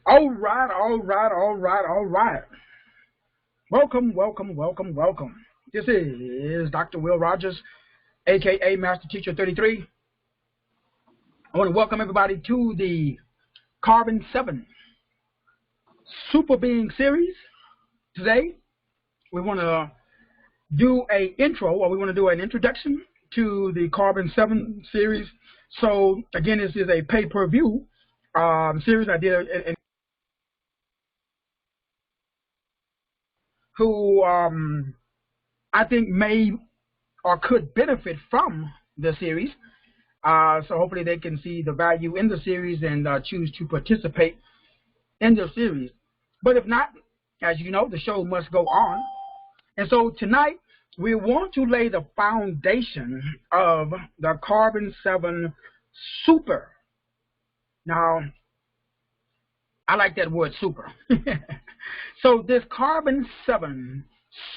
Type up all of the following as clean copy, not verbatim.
All right, all right, all right, all right. Welcome, welcome, welcome, welcome. This is Dr. Will Rogers, aka Master Teacher 33. I want to welcome everybody to the Carbon 7 Super Being series. Today, we want to do an intro, or we want to do an introduction to the Carbon 7 series. So, again, this is a pay-per-view series I did who I think may or could benefit from the series. So hopefully they can see the value in the series and choose to participate in the series. But if not, as you know, the show must go on. And so tonight, we want to lay the foundation of the Carbon 7 Super. Now, I like that word super. So this Carbon 7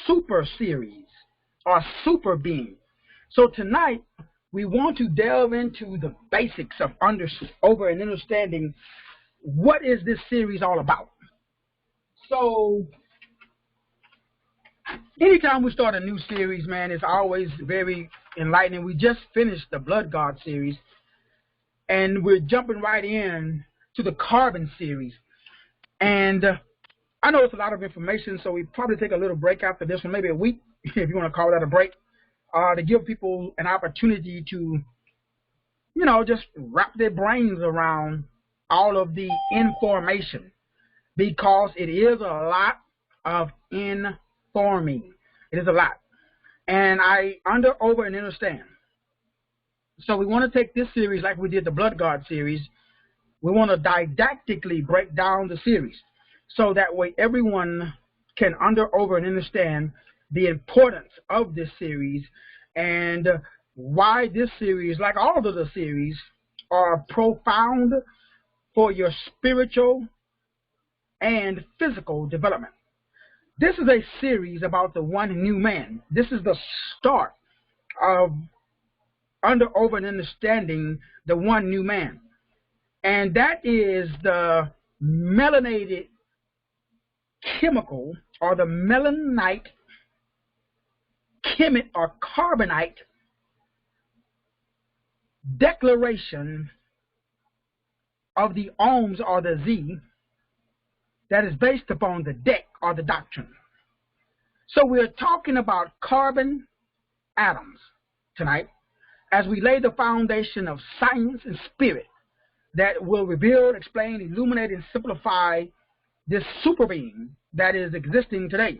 Super series, or Super Being. So tonight, we want to delve into the basics of understanding what is this series all about. So anytime we start a new series, man, it's always very enlightening. We just finished the Blood God series, and we're jumping right in to the Carbon series. And I know it's a lot of information, so we probably take a little break after this one, maybe a week, if you want to call that a break, to give people an opportunity to, you know, just wrap their brains around all of the information, because it is a lot of informing. It is a lot. And I over, and understand. So we want to take this series like we did the Blood God series. We want to didactically break down the series so that way everyone can over, and understand the importance of this series and why this series, like all of the series, are profound for your spiritual and physical development. This is a series about the one new man. This is the start of over, and understanding the one new man. And that is the melanated chemical, or the melanite chemit or carbonite declaration of the ohms, or the Z, that is based upon the deck, or the doctrine. So we're talking about carbon atoms tonight as we lay the foundation of science and spirit that will reveal, explain, illuminate, and simplify this super being that is existing today.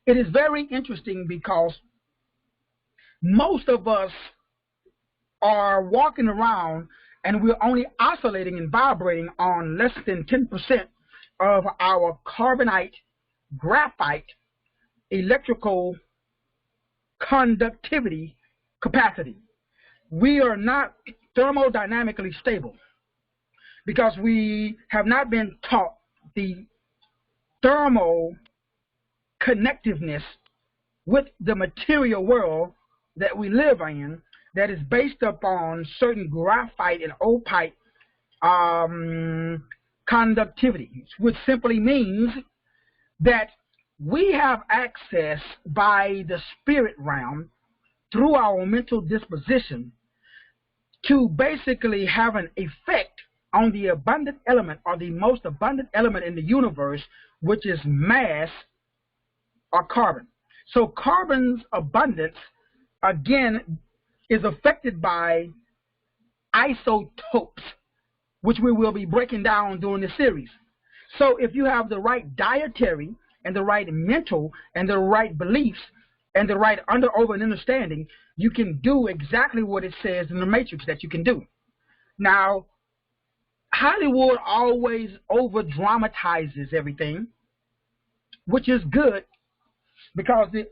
It is very interesting because most of us are walking around and we're only oscillating and vibrating on less than 10% of our carbonite, graphite, electrical conductivity capacity. We are not thermodynamically stable because we have not been taught the thermal connectiveness with the material world that we live in, that is based upon certain graphite and opite conductivity, which simply means that we have access by the spirit realm through our mental disposition to basically have an effect on the abundant element, or the most abundant element in the universe, which is mass, or carbon. So carbon's abundance, again, is affected by isotopes, which we will be breaking down during the series. So if you have the right dietary and the right mental and the right beliefs and the right over, and understanding, you can do exactly what it says in the Matrix that you can do. Now, Hollywood always over-dramatizes everything, which is good, because the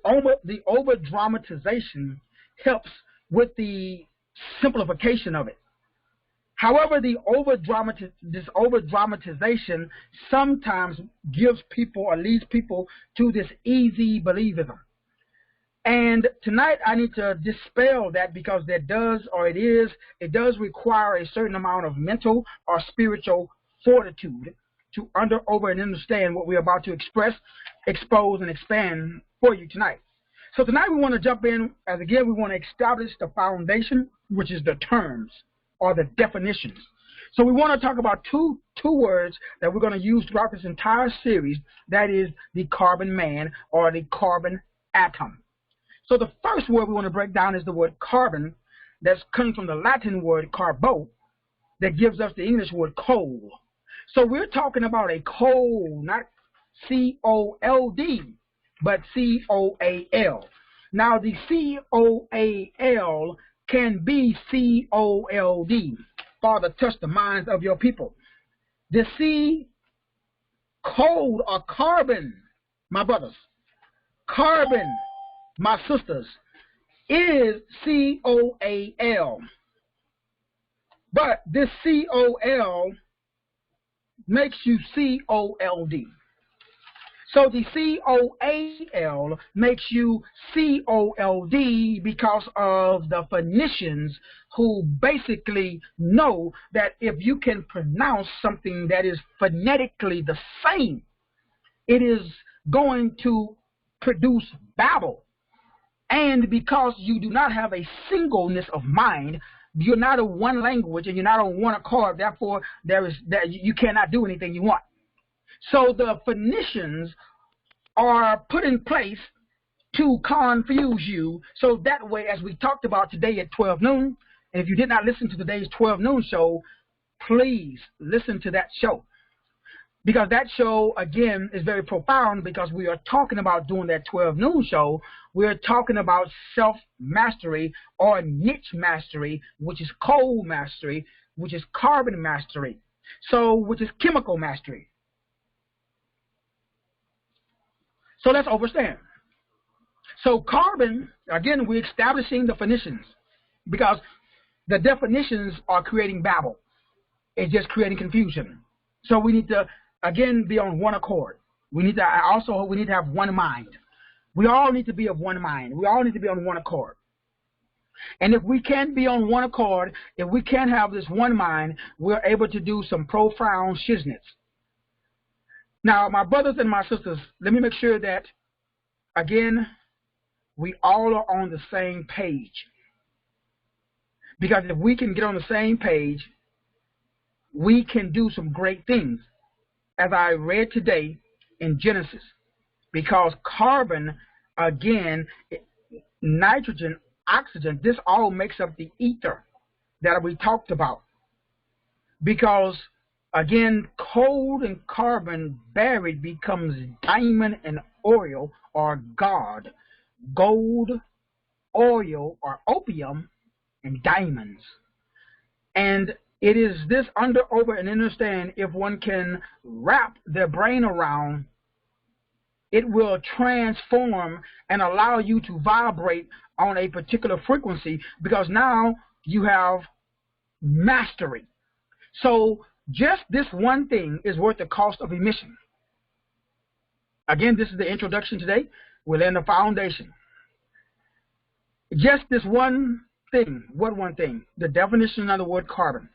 over-dramatization helps with the simplification of it. However, this over-dramatization sometimes gives people, or leads people to this easy believism. And tonight I need to dispel that, because it does require a certain amount of mental or spiritual fortitude to over, and understand what we're about to express, expose, and expand for you tonight. So tonight we want to jump in, as again, we want to establish the foundation, which is the terms or the definitions. So we want to talk about two words that we're going to use throughout this entire series. That is the carbon man or the carbon atom. So the first word we want to break down is the word carbon. That's coming from the Latin word carbo, that gives us the English word coal. So we're talking about a coal, not C-O-L-D, but C-O-A-L. Now the C-O-A-L can be C-O-L-D. Father, touch the minds of your people. The C, cold or carbon, my brothers, carbon, my sisters, is C-O-A-L. But this C-O-L makes you C-O-L-D. So the C-O-A-L makes you C-O-L-D because of the Phoenicians, who basically know that if you can pronounce something that is phonetically the same, it is going to produce Babel. And because you do not have a singleness of mind, you're not on one language and you're not on one accord, therefore you cannot do anything you want. So the Phoenicians are put in place to confuse you, so that way, as we talked about today at 12 noon, and if you did not listen to today's 12 noon show, please listen to that show. Because that show, again, is very profound, because we are talking about doing that 12 noon show. We're talking about self-mastery or niche mastery, which is coal mastery, which is carbon mastery, so which is chemical mastery. So let's understand. So carbon, again, we're establishing the Phoenicians, because the definitions are creating Babel. It's just creating confusion. So we need to, again, be on one accord. We need to have one mind. We all need to be of one mind. We all need to be on one accord. And if we can't be on one accord, if we can't have this one mind, we're able to do some profound shiznits. Now, my brothers and my sisters, let me make sure that, again, we all are on the same page. Because if we can get on the same page, we can do some great things, as I read today in Genesis. Because carbon, again, nitrogen, oxygen, this all makes up the ether that we talked about. Because, again, coal and carbon buried becomes diamond and oil, or God, gold, oil, or opium, and diamonds. And it is this over, and understand, if one can wrap their brain around, it will transform and allow you to vibrate on a particular frequency, because now you have mastery. So just this one thing is worth the cost of emission. Again, this is the introduction today. We're laying the foundation. Just this one thing. What one thing? The definition of the word carbon.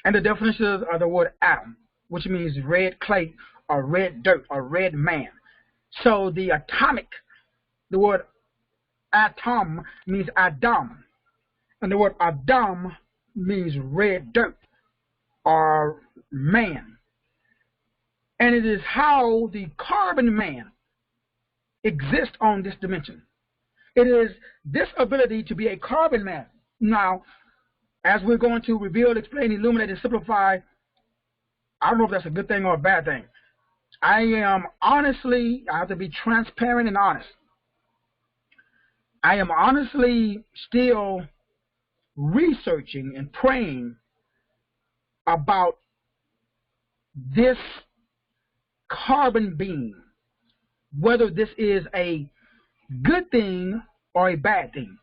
And the definition of the word atom, which means red clay or red dirt or red man. So the atomic, the word atom means Adam. And the word Adam means red dirt or man. And it is how the carbon man exists on this dimension. It is this ability to be a carbon man. Now, as we're going to reveal, explain, illuminate, and simplify, I don't know if that's a good thing or a bad thing. I have to be transparent and honest. I am honestly still researching and praying about this carbon being, whether this is a good thing or a bad thing.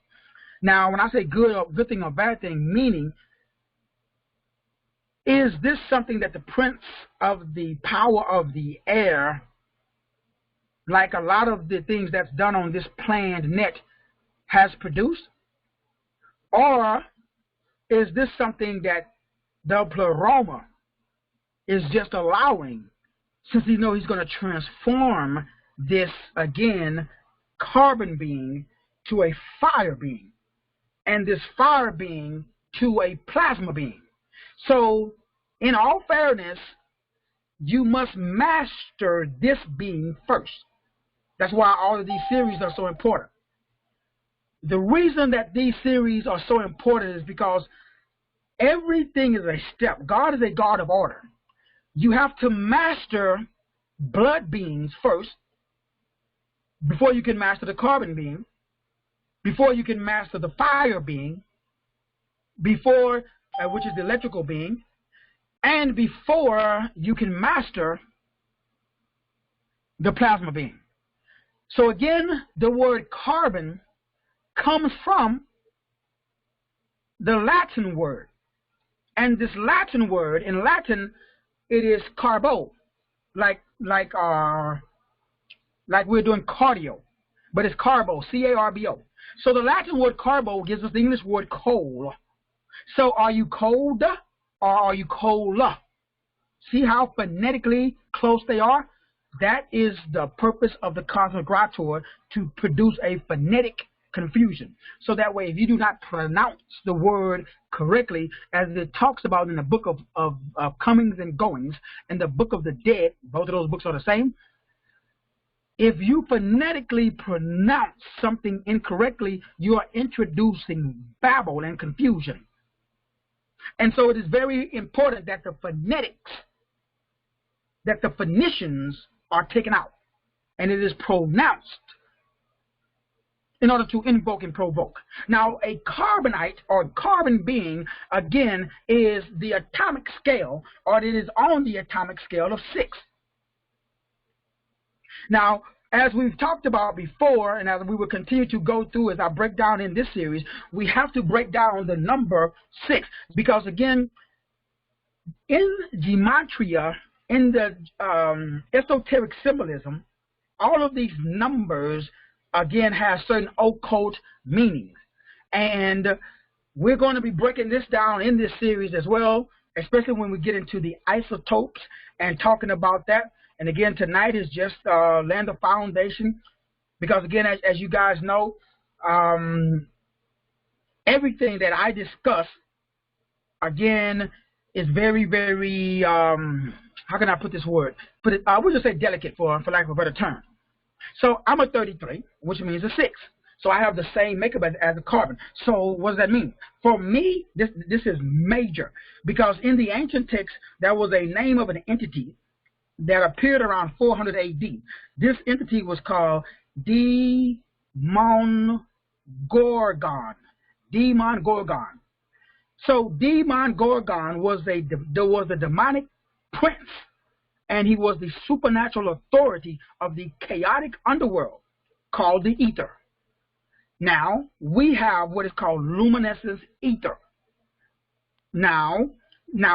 Now, when I say good thing or bad thing, meaning, is this something that the prince of the power of the air, like a lot of the things that's done on this planned net, has produced? Or is this something that the pleroma is just allowing, since he knows he's going to transform this, again, carbon being to a fire being, and this fire being to a plasma being. So, in all fairness, you must master this being first. That's why all of these series are so important. The reason that these series are so important is because everything is a step. God is a God of order. You have to master blood beings first before you can master the carbon being, before you can master the fire being, before, which is the electrical being, and before you can master the plasma being. So again, the word carbon comes from the Latin word. And this Latin word, in Latin, it is carbo, like we're doing cardio, but it's carbo, C-A-R-B-O. So the Latin word carbo gives us the English word coal. So are you cold or are you cola? See how phonetically close they are? That is the purpose of the Cosmic Grator, to produce a phonetic confusion. So that way, if you do not pronounce the word correctly, as it talks about in the book of comings and goings and the book of the dead, both of those books are the same. If you phonetically pronounce something incorrectly, you are introducing babble and confusion. And so it is very important that the phonetics, that the phonicians are taken out, and it is pronounced in order to invoke and provoke. Now, a carbonite or carbon being, again, is the atomic scale, or it is on the atomic scale of 6. Now, as we've talked about before, and as we will continue to go through as I break down in this series, we have to break down the number 6, because again, in gematria, in the esoteric symbolism, all of these numbers, again, have certain occult meanings. And we're going to be breaking this down in this series as well, especially when we get into the isotopes and talking about that. And again, tonight is just laying the foundation, because again, as you guys know, everything that I discuss, again, is very, very, how can I put this word? We'll just say delicate for lack of a better term. So I'm a 33, which means a 6. So I have the same makeup as a carbon. So what does that mean? For me, this is major, because in the ancient text, there was a name of an entity that appeared around 400 AD. This entity was called Demon Gorgon. Demon Gorgon. So Demon Gorgon was a demonic prince, and he was the supernatural authority of the chaotic underworld called the ether. Now, we have what is called luminescence ether. Now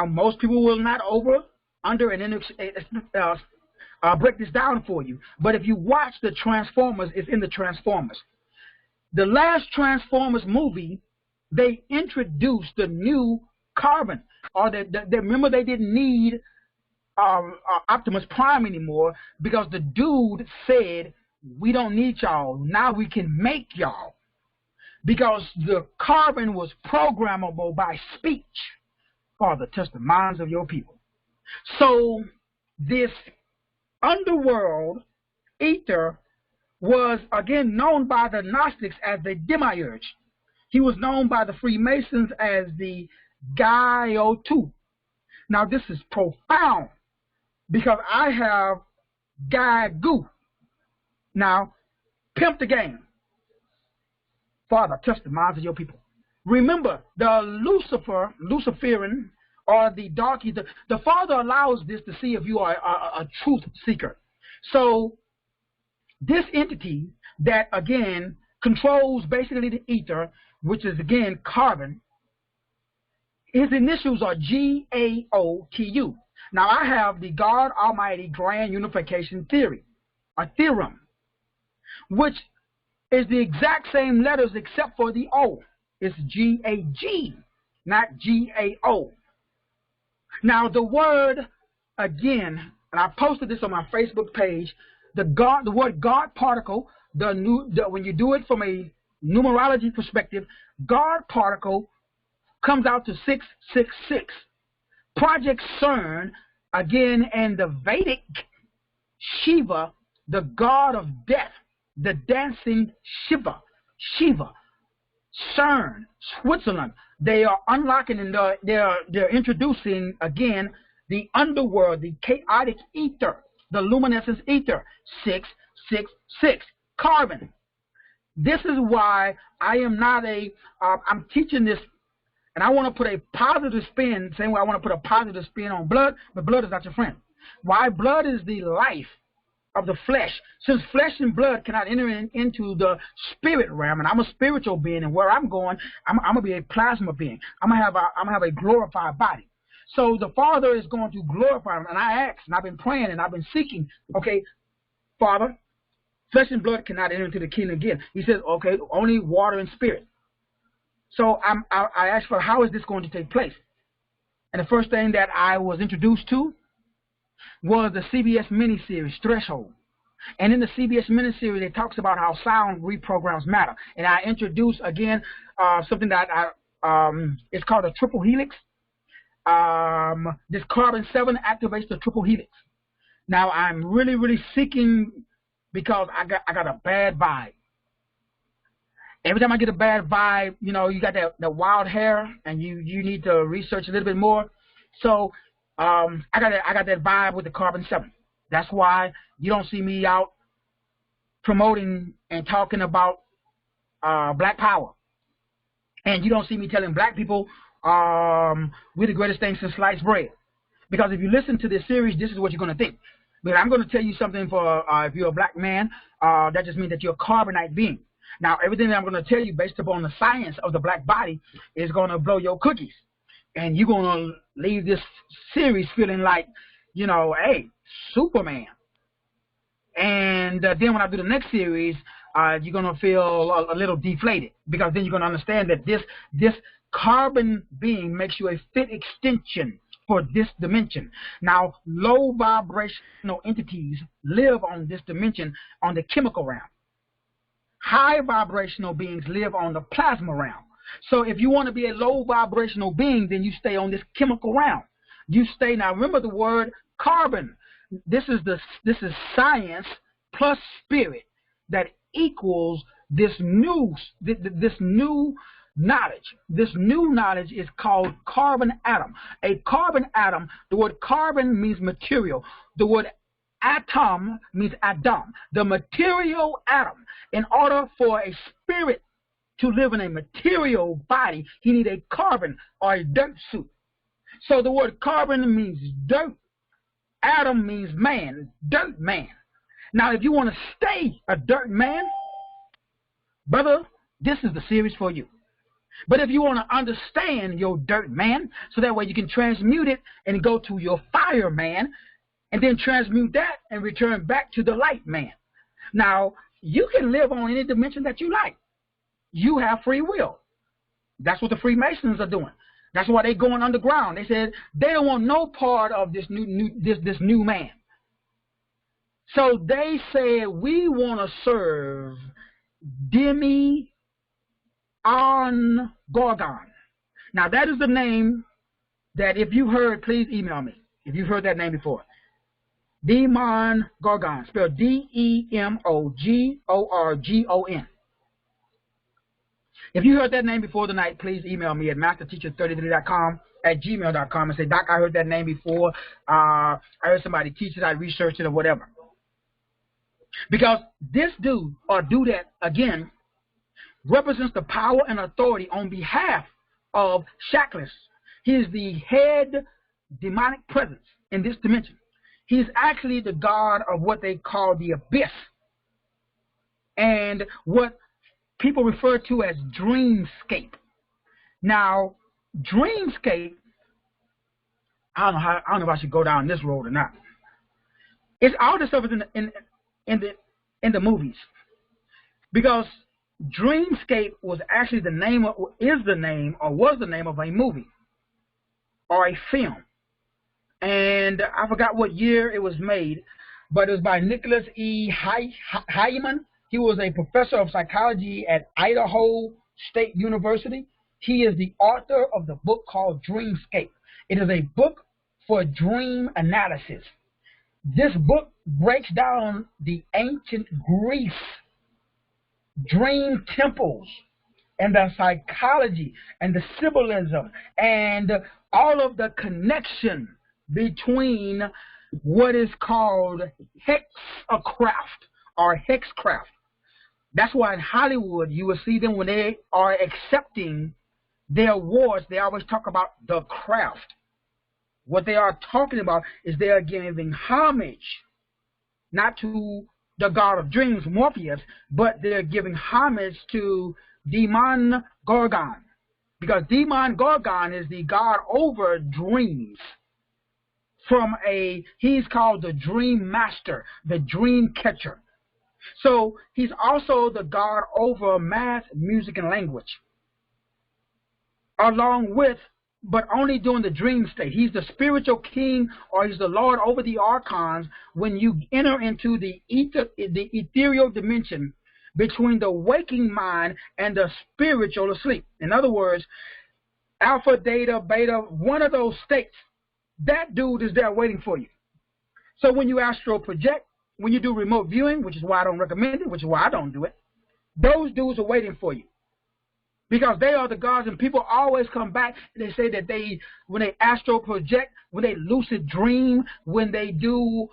most people will not break this down for you. But if you watch the Transformers, it's in the Transformers. The last Transformers movie, they introduced the new carbon. Or remember, they didn't need Optimus Prime anymore, because the dude said, we don't need y'all. Now we can make y'all. Because the carbon was programmable by speech. Father, touch the minds of your people. So this underworld ether was again known by the Gnostics as the Demiurge. He was known by the Freemasons as the Gaiotu. Now this is profound, because I have Gaigu. Now, pimp the game. Father, touch the minds of your people. Remember, the Luciferian, or the dark ether, the Father allows this to see if you are a truth seeker. So, this entity that, again, controls basically the ether, which is, again, carbon, his initials are G-A-O-T-U. Now, I have the God Almighty Grand Unification Theory, a theorem, which is the exact same letters except for the O. It's G-A-G, not G-A-O. Now, the word again, and I posted this on my Facebook page, the word God particle, when you do it from a numerology perspective, God particle comes out to 666. Project CERN, again, and the Vedic Shiva, the god of death, the dancing Shiva, CERN, Switzerland. They are unlocking and they're introducing again the underworld, the chaotic ether, the luminescence ether, 666. Carbon. This is why I am not I'm teaching this, and I want to put a positive spin, same way I want to put a positive spin on blood, but blood is not your friend. Why? Blood is the life of the flesh. Since flesh and blood cannot enter into the spirit realm, and I'm a spiritual being, and where I'm going, I'm gonna be a plasma being. I'm gonna have a glorified body. So the Father is going to glorify him, and I asked, and I've been praying, and I've been seeking. Okay, Father, flesh and blood cannot enter into the kingdom again. He says, okay, only water and spirit. So I asked for how is this going to take place, and the first thing that I was introduced to was the CBS miniseries Threshold. And in the CBS miniseries, it talks about how sound reprograms matter. And I introduced again something that it's called a triple helix. This carbon-7 activates the triple helix. Now I'm really seeking, because I got a bad vibe. Every time I get a bad vibe, you know, you got that wild hair, and you need to research a little bit more. So I got that vibe with the carbon-7. That's why you don't see me out promoting and talking about black power, and you don't see me telling black people we're the greatest thing since sliced bread. Because if you listen to this series, this is what you're going to think. But I'm going to tell you something for if you're a black man, that just means that you're a carbonite being. Now, everything that I'm going to tell you based upon the science of the black body is going to blow your cookies. And you're going to leave this series feeling like, you know, hey, Superman. And then when I do the next series, you're going to feel a little deflated, because then you're going to understand that this carbon being makes you a fit extension for this dimension. Now, low vibrational entities live on this dimension on the chemical realm. High vibrational beings live on the plasma realm. So if you want to be a low vibrational being, then you stay on this chemical realm. You stay, now remember the word carbon. This is science plus spirit that equals this new knowledge. This new knowledge is called carbon atom. A carbon atom, the word carbon means material. The word atom means Adam. The material atom. In order for a spirit to live in a material body, he needs a carbon or a dirt suit. So the word carbon means dirt. Atom means man, dirt man. Now, if you want to stay a dirt man, brother, this is the series for you. But if you want to understand your dirt man, so that way you can transmute it and go to your fire man, and then transmute that and return back to the light man. Now, you can live on any dimension that you like. You have free will. That's what the Freemasons are doing. That's why they're going underground. They said they don't want no part of this new man. So they said, we want to serve Demi-On Gorgon. Now that is the name that, if you heard, please email me if you've heard that name before. Demon Gorgon, spelled D-E-M-O-G-O-R-G-O-N. If you heard that name before tonight, please email me at masterteacher33.com@gmail.com and say, Doc, I heard that name before. I heard somebody teach it, I researched it, or whatever. Because this dude, or dudette, again, represents the power and authority on behalf of Shaklis. He is the head demonic presence in this dimension. He's actually the god of what they call the abyss, and what people refer to as dreamscape. Now, dreamscape, I don't know if I should go down this road or not. It's all this stuff is in the movies, because dreamscape was actually the name of, was the name of a movie or a film. and I forgot what year it was made, but it was by Nicholas E. Hyman. He was a professor of psychology at Idaho State University. He is the author of the book called Dreamscape. It is a book for dream analysis. This book breaks down the ancient Greece dream temples and the psychology and the symbolism and all of the connection between what is called hexacraft or hexcraft. That's why in Hollywood you will see them when they are accepting their awards, they always talk about the craft. What they are talking about is they are giving homage not to the god of dreams, Morpheus, but they're giving homage to Demon Gorgon, because Demon Gorgon is the god over dreams. He's called the dream master, the dream catcher. So he's also the god over math, music, and language, along with, but only during the dream state. He's the spiritual king, or he's the lord over the archons when you enter into the ethereal dimension between the waking mind and the spiritual asleep. In other words, alpha, theta, beta, one of those states, that dude is there waiting for you. So when you astral project, when you do remote viewing, which is why I don't recommend it, which is why I don't do it, those dudes are waiting for you. Because they are the gods, and people always come back and they say that when they astral project, when they lucid dream, when they do,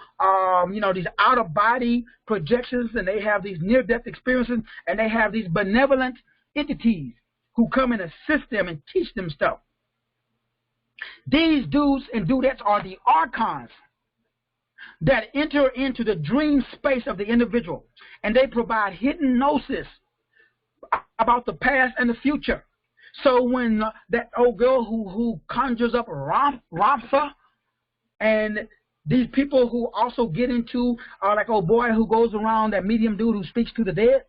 these out-of-body projections, and they have these near-death experiences, and they have these benevolent entities who come and assist them and teach them stuff. These dudes and dudettes are the archons that enter into the dream space of the individual, and they provide hypnosis about the past and the future. So when that old girl who conjures up Ramtha, and these people who also get into like old boy who goes around, that medium dude who speaks to the dead,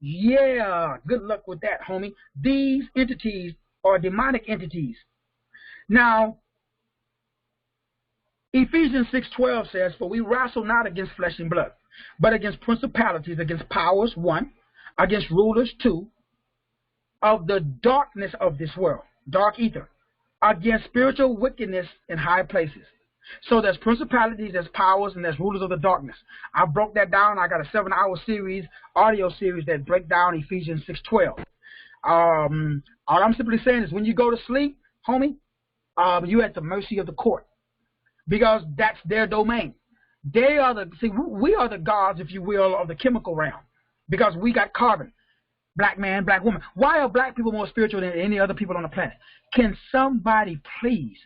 yeah, good luck with that, homie. These entities are demonic entities. Now, Ephesians 6:12 says, "For we wrestle not against flesh and blood, but against principalities, against powers, 1, against rulers, 2, of the darkness of this world," dark ether, "against spiritual wickedness in high places." So there's principalities, there's powers, and there's rulers of the darkness. I broke that down. I got a 7-hour series, audio series that break down Ephesians 6:12. All I'm simply saying is when you go to sleep, homie, you're at the mercy of the court, because that's their domain. We are the gods, if you will, of the chemical realm, because we got carbon. Black man, black woman. Why are black people more spiritual than any other people on the planet? Can somebody please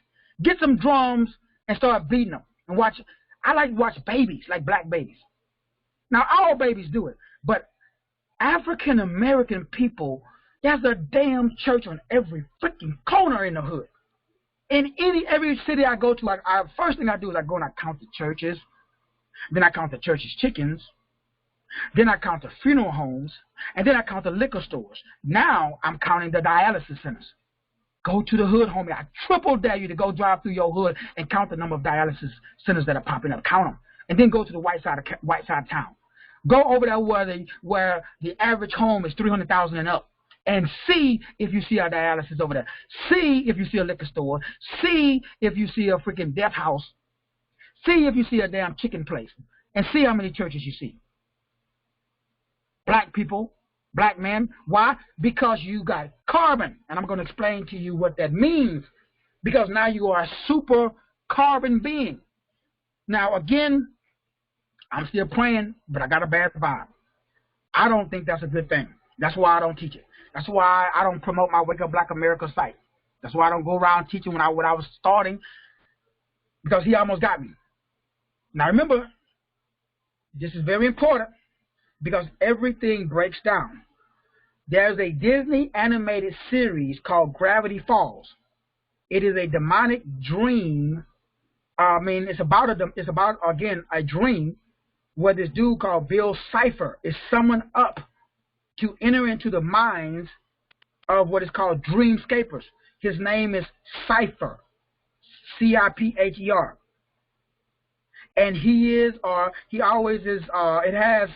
get some drums and start beating them and watch? I like to watch babies, like black babies. Now, all babies do it, but African American people, there's a damn church on every freaking corner in the hood. In every city I go to, first thing I do is I go and I count the churches. Then I count the church's chickens. Then I count the funeral homes, and then I count the liquor stores. Now I'm counting the dialysis centers. Go to the hood, homie. I triple dare you to go drive through your hood and count the number of dialysis centers that are popping up. Count them, and then go to the white side of town. Go over there where the average home is 300,000 and up, and see if you see a dialysis over there. See if you see a liquor store. See if you see a freaking death house. See if you see a damn chicken place, and see how many churches you see. Black people, black men. Why? Because you got carbon. And I'm going to explain to you what that means. Because now you are a super carbon being. Now, again, I'm still praying, but I got a bad vibe. I don't think that's a good thing. That's why I don't teach it. That's why I don't promote my Wake Up Black America site. That's why I don't go around teaching when I was starting, because he almost got me. Now, remember, this is very important, because everything breaks down. There's a Disney animated series called Gravity Falls. It is a demonic dream. It's about again a dream where this dude called Bill Cipher is summoned up to enter into the minds of what is called dreamscapers. His name is Cipher, Cipher. And he always is, it has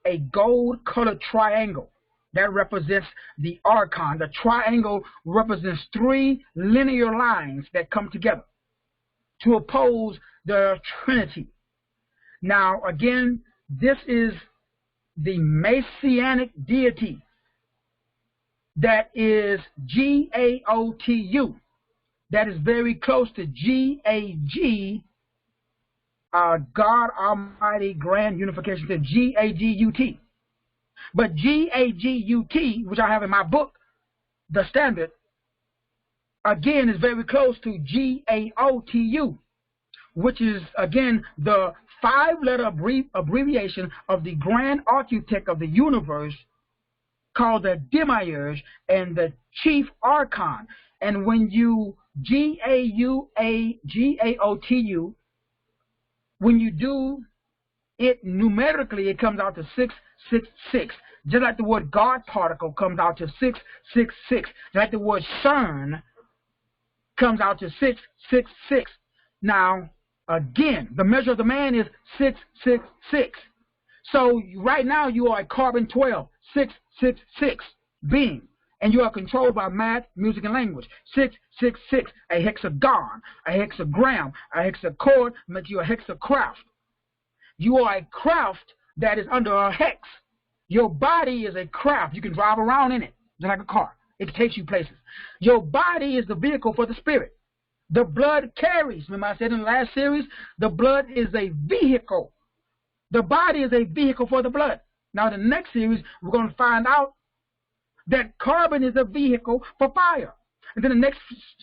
a gold-colored triangle. That represents the archon. The triangle represents 3 linear lines that come together to oppose the Trinity. Now, again, this is the Messianic deity that is G-A-O-T-U. That is very close to G-A-G, God Almighty Grand Unification, to G-A-G-U-T. But G-A-G-U-T, which I have in my book, The Standard, again is very close to G-A-O-T-U, which is, again, the 5-letter abbreviation of the Grand Architect of the universe, called the Demiurge, and the Chief Archon. And when you G-A-U-A-G-A-O-T-U, when you do it numerically, it comes out to 666. Just like the word God particle comes out to 666. Just like the word CERN comes out to 666. Now, again, the measure of the man is 666. So right now you are a carbon-12, 666 being. And you are controlled by math, music, and language. 666, a hexagon, a hexagram, a hexachord makes you a hexacraft. You are a craft that is under a hex. Your body is a craft. You can drive around in it, just like a car. It takes you places. Your body is the vehicle for the spirit. The blood carries. Remember I said in the last series, the blood is a vehicle. The body is a vehicle for the blood. Now in the next series, we're going to find out that carbon is a vehicle for fire. And then the next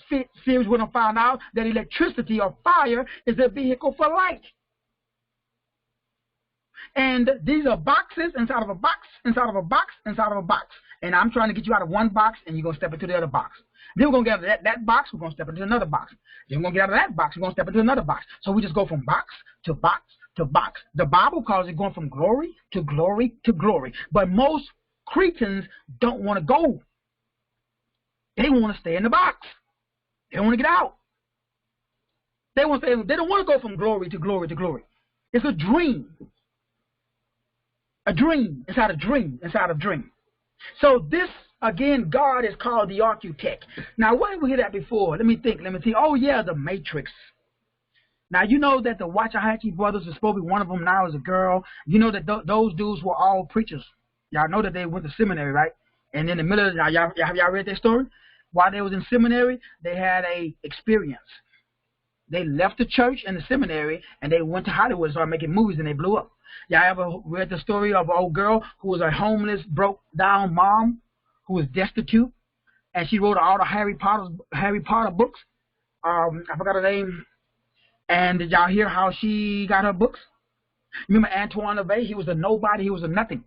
series, we're going to find out that electricity or fire is a vehicle for light. And these are boxes inside of a box, inside of a box, inside of a box. And I'm trying to get you out of one box, and you're going to step into the other box. Then we're going to get out of that box, we're going to step into another box. Then we're going to get out of that box, we're going to step into another box. So we just go from box to box to box. The Bible calls it going from glory to glory to glory. But most Cretans don't want to go. They want to stay in the box. They don't want to get out. They don't want to go from glory to glory to glory. It's a dream. A dream inside a dream inside a dream. So this, again, God is called the architect. Now, where did we hear that before? Let me think. Let me see. Oh, yeah, the Matrix. Now, you know that the Waxahachie brothers is supposed to be one of them now as a girl. You know that those dudes were all preachers. Y'all know that they went to seminary, right? And in the middle of y'all read their story? While they was in seminary, they had a experience. They left the church and the seminary, and they went to Hollywood and started making movies, and they blew up. Y'all ever read the story of an old girl who was a homeless, broke-down mom who was destitute, and she wrote all the Harry Potter books? I forgot her name. And did y'all hear how she got her books? Remember Antoine LaVey? He was a nobody. He was a nothing.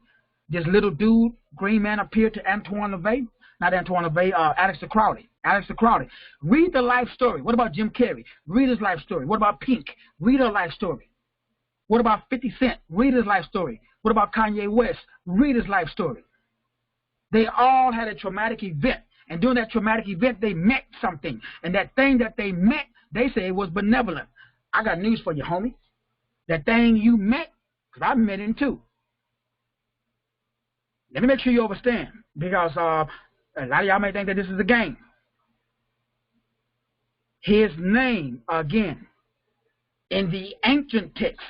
This little dude, green man, appeared to Antoine LaVey. Not Antoine LaVey, Alex Crowley. Alex Crowley. Read the life story. What about Jim Carrey? Read his life story. What about Pink? Read her life story. What about 50 Cent? Read his life story. What about Kanye West? Read his life story. They all had a traumatic event. And during that traumatic event, they met something. And that thing that they met, they say it was benevolent. I got news for you, homie. That thing you met, because I met him too. Let me make sure you understand, because a lot of y'all may think that this is a game. His name, again, in the ancient text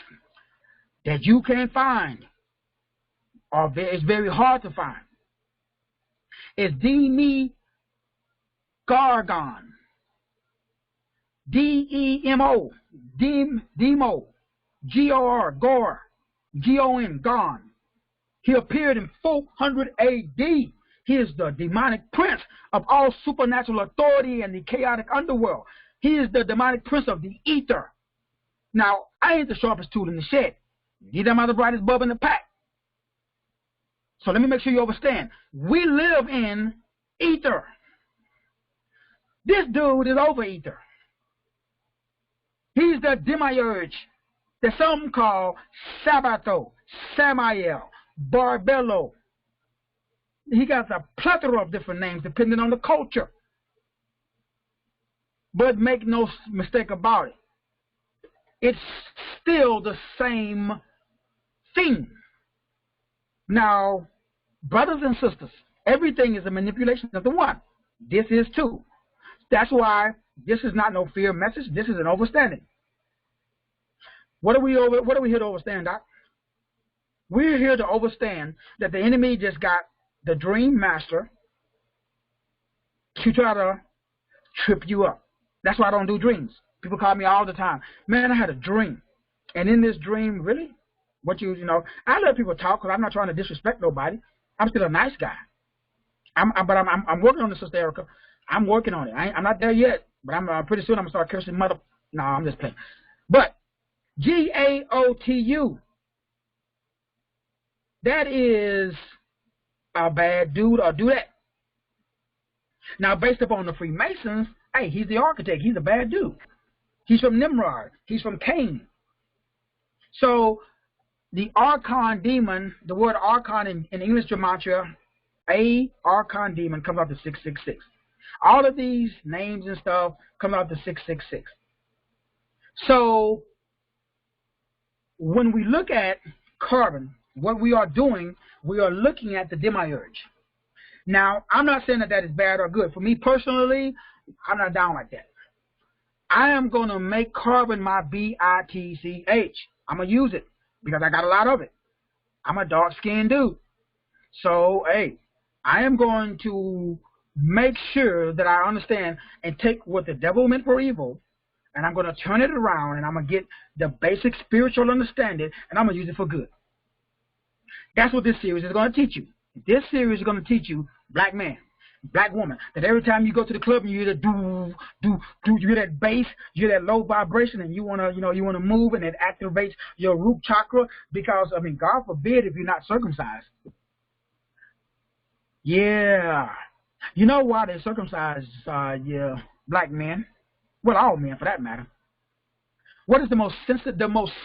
that you can't find, or it's very hard to find, is Demi Gargon. D-E-M-O. Demo. G-O-R. Gor. G-O-N. Gone. He appeared in 400 A.D. He is the demonic prince of all supernatural authority and the chaotic underworld. He is the demonic prince of the ether. Now, I ain't the sharpest tool in the shed. Neither am I the brightest bulb in the pack. So let me make sure you understand. We live in ether. This dude is over ether. He's the demiurge that some call Sabato, Samael, Barbello. He got a plethora of different names depending on the culture. But make no mistake about it. it's still the same thing. Now, brothers and sisters, everything is a manipulation of the one. This is too. That's why this is not no fear message. This is an overstanding. What are we here to overstand, Doc? We're here to overstand that the enemy just got the dream master to try to trip you up. That's why I don't do dreams. People call me all the time. Man, I had a dream. And in this dream, really? I let people talk because I'm not trying to disrespect nobody. I'm still a nice guy. But I'm working on this, Sister Erica. I'm working on it. I'm not there yet, but I'm pretty soon I'm going to start cursing mother. No, I'm just playing. But G-A-O-T-U, that is a bad dude or dudette. Now, based upon the Freemasons, hey, he's the architect. He's a bad dude. He's from Nimrod. He's from Cain. So the Archon demon, the word Archon in English gematria, a Archon demon comes out to 666. All of these names and stuff come out to 666. So when we look at carbon, what we are doing, we are looking at the demiurge. Now, I'm not saying that is bad or good. For me personally, I'm not down like that. I am going to make carbon my B-I-T-C-H. I'm going to use it because I got a lot of it. I'm a dark-skinned dude. So, hey, I am going to make sure that I understand and take what the devil meant for evil, and I'm going to turn it around, and I'm going to get the basic spiritual understanding, and I'm going to use it for good. That's what this series is going to teach you. This series is going to teach you, black man, black woman, that every time you go to the club and you hear that you hear that bass, you hear that low vibration, and you want to move, and it activates your root chakra, because God forbid if you're not circumcised. Yeah, you know why they circumcise black men? Well, all men for that matter. What is the most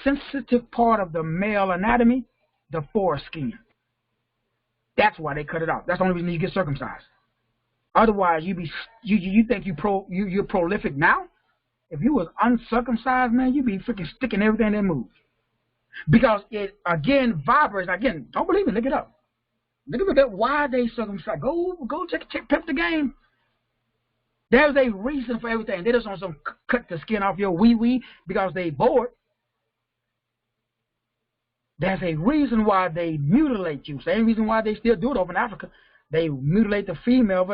sensitive part of the male anatomy? The foreskin. That's why they cut it off. That's the only reason you get circumcised. Otherwise, you think you're prolific now. If you was uncircumcised, man, you'd be freaking sticking everything that moves. Because it again vibrates. Again, don't believe it. Look it up. Look at why they circumcised. Go check pimp the game. There's a reason for everything. They just want to cut the skin off your wee-wee because they bored. There's a reason why they mutilate you. Same reason why they still do it over in Africa. They mutilate the female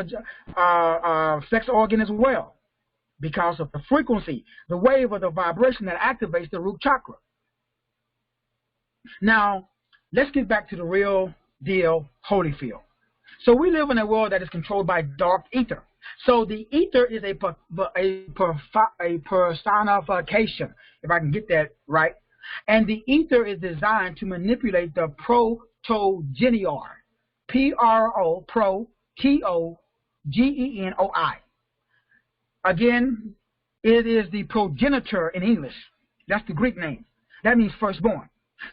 sex organ as well, because of the frequency, the wave of the vibration that activates the root chakra. Now, let's get back to the real deal, Holyfield. So we live in a world that is controlled by dark ether. So the ether is a personification, if I can get that right. And the ether is designed to manipulate the progenitor. P-R-O, T-O-G-E-N-O-I. Again, it is the progenitor in English. That's the Greek name. That means firstborn.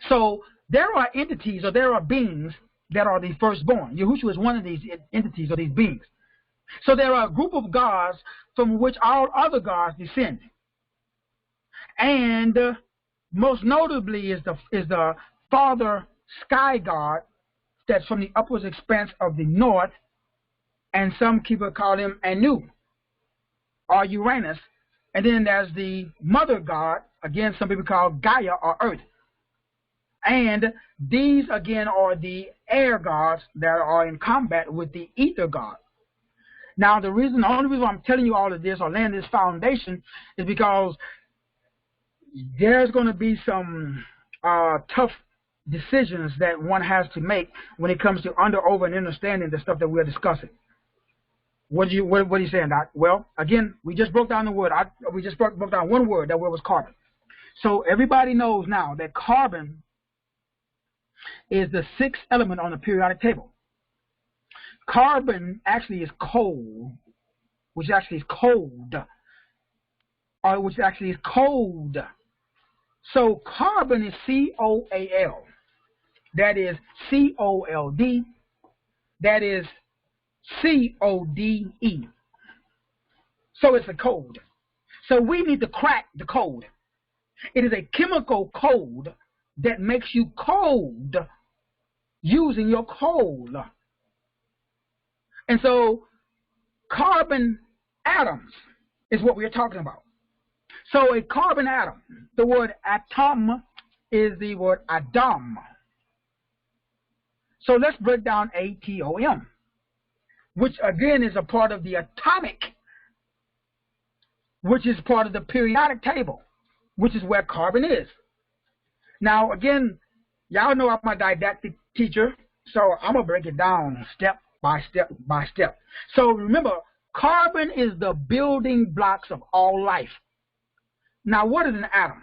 So there are entities, or there are beings that are the firstborn. Yahushua is one of these entities or these beings. So there are a group of gods from which all other gods descend. And most notably is the Father Sky God that's from the upwards expanse of the north, and some people call him Anu or Uranus. And then there's the Mother God, again some people call Gaia or Earth. And these again are the air gods that are in combat with the ether god. Now the only reason I'm telling you all of this or laying this foundation is because there's going to be some tough decisions that one has to make when it comes to over, and understanding the stuff that we're discussing. What are you saying, Doc? Well, again, we just broke down the word. We just broke down one word. That word was carbon. So everybody knows now that carbon is the sixth element on the periodic table. Carbon actually is coal, which actually is cold, or which actually is cold. So carbon is C-O-A-L. That is C-O-L-D. That is C-O-D-E. So it's a code. So we need to crack the code. It is a chemical code that makes you cold using your coal. And so carbon atoms is what we're talking about. So a carbon atom, the word atom is the word Adam. So let's break down ATOM, which again is a part of the atomic, which is part of the periodic table, which is where carbon is. Now again, y'all know I'm a didactic teacher, so I'm going to break it down step by step by step. So remember, carbon is the building blocks of all life. Now, what is an atom?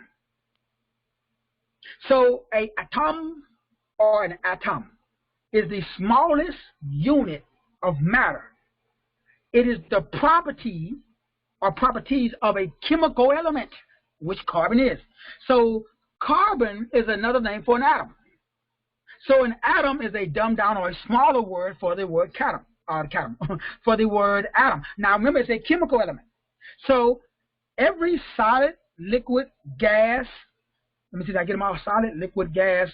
So, an atom or an atom is the smallest unit of matter. It is the property or properties of a chemical element, which carbon is. So, carbon is another name for an atom. So, an atom is a dumbed down or a smaller word for the word for the word atom. Now, remember, it's a chemical element. So, every solid, liquid, gas, let me see if I get them all: solid, liquid, gas,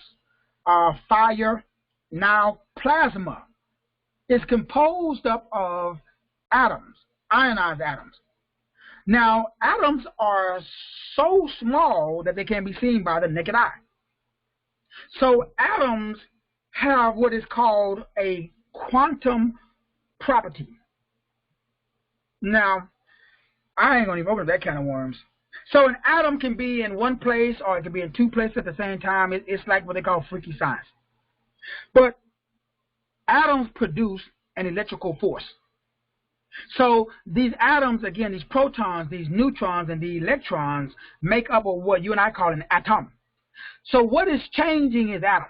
fire, now plasma, is composed up of atoms, ionized atoms. Now, atoms are so small that they can't be seen by the naked eye. So atoms have what is called a quantum property. Now, I ain't going to even open that kind of worms. So an atom can be in one place or it can be in two places at the same time. It's like what they call freaky science. But atoms produce an electrical force. So these atoms, again, these protons, these neutrons, and the electrons make up of what you and I call an atom. So what is changing is atom.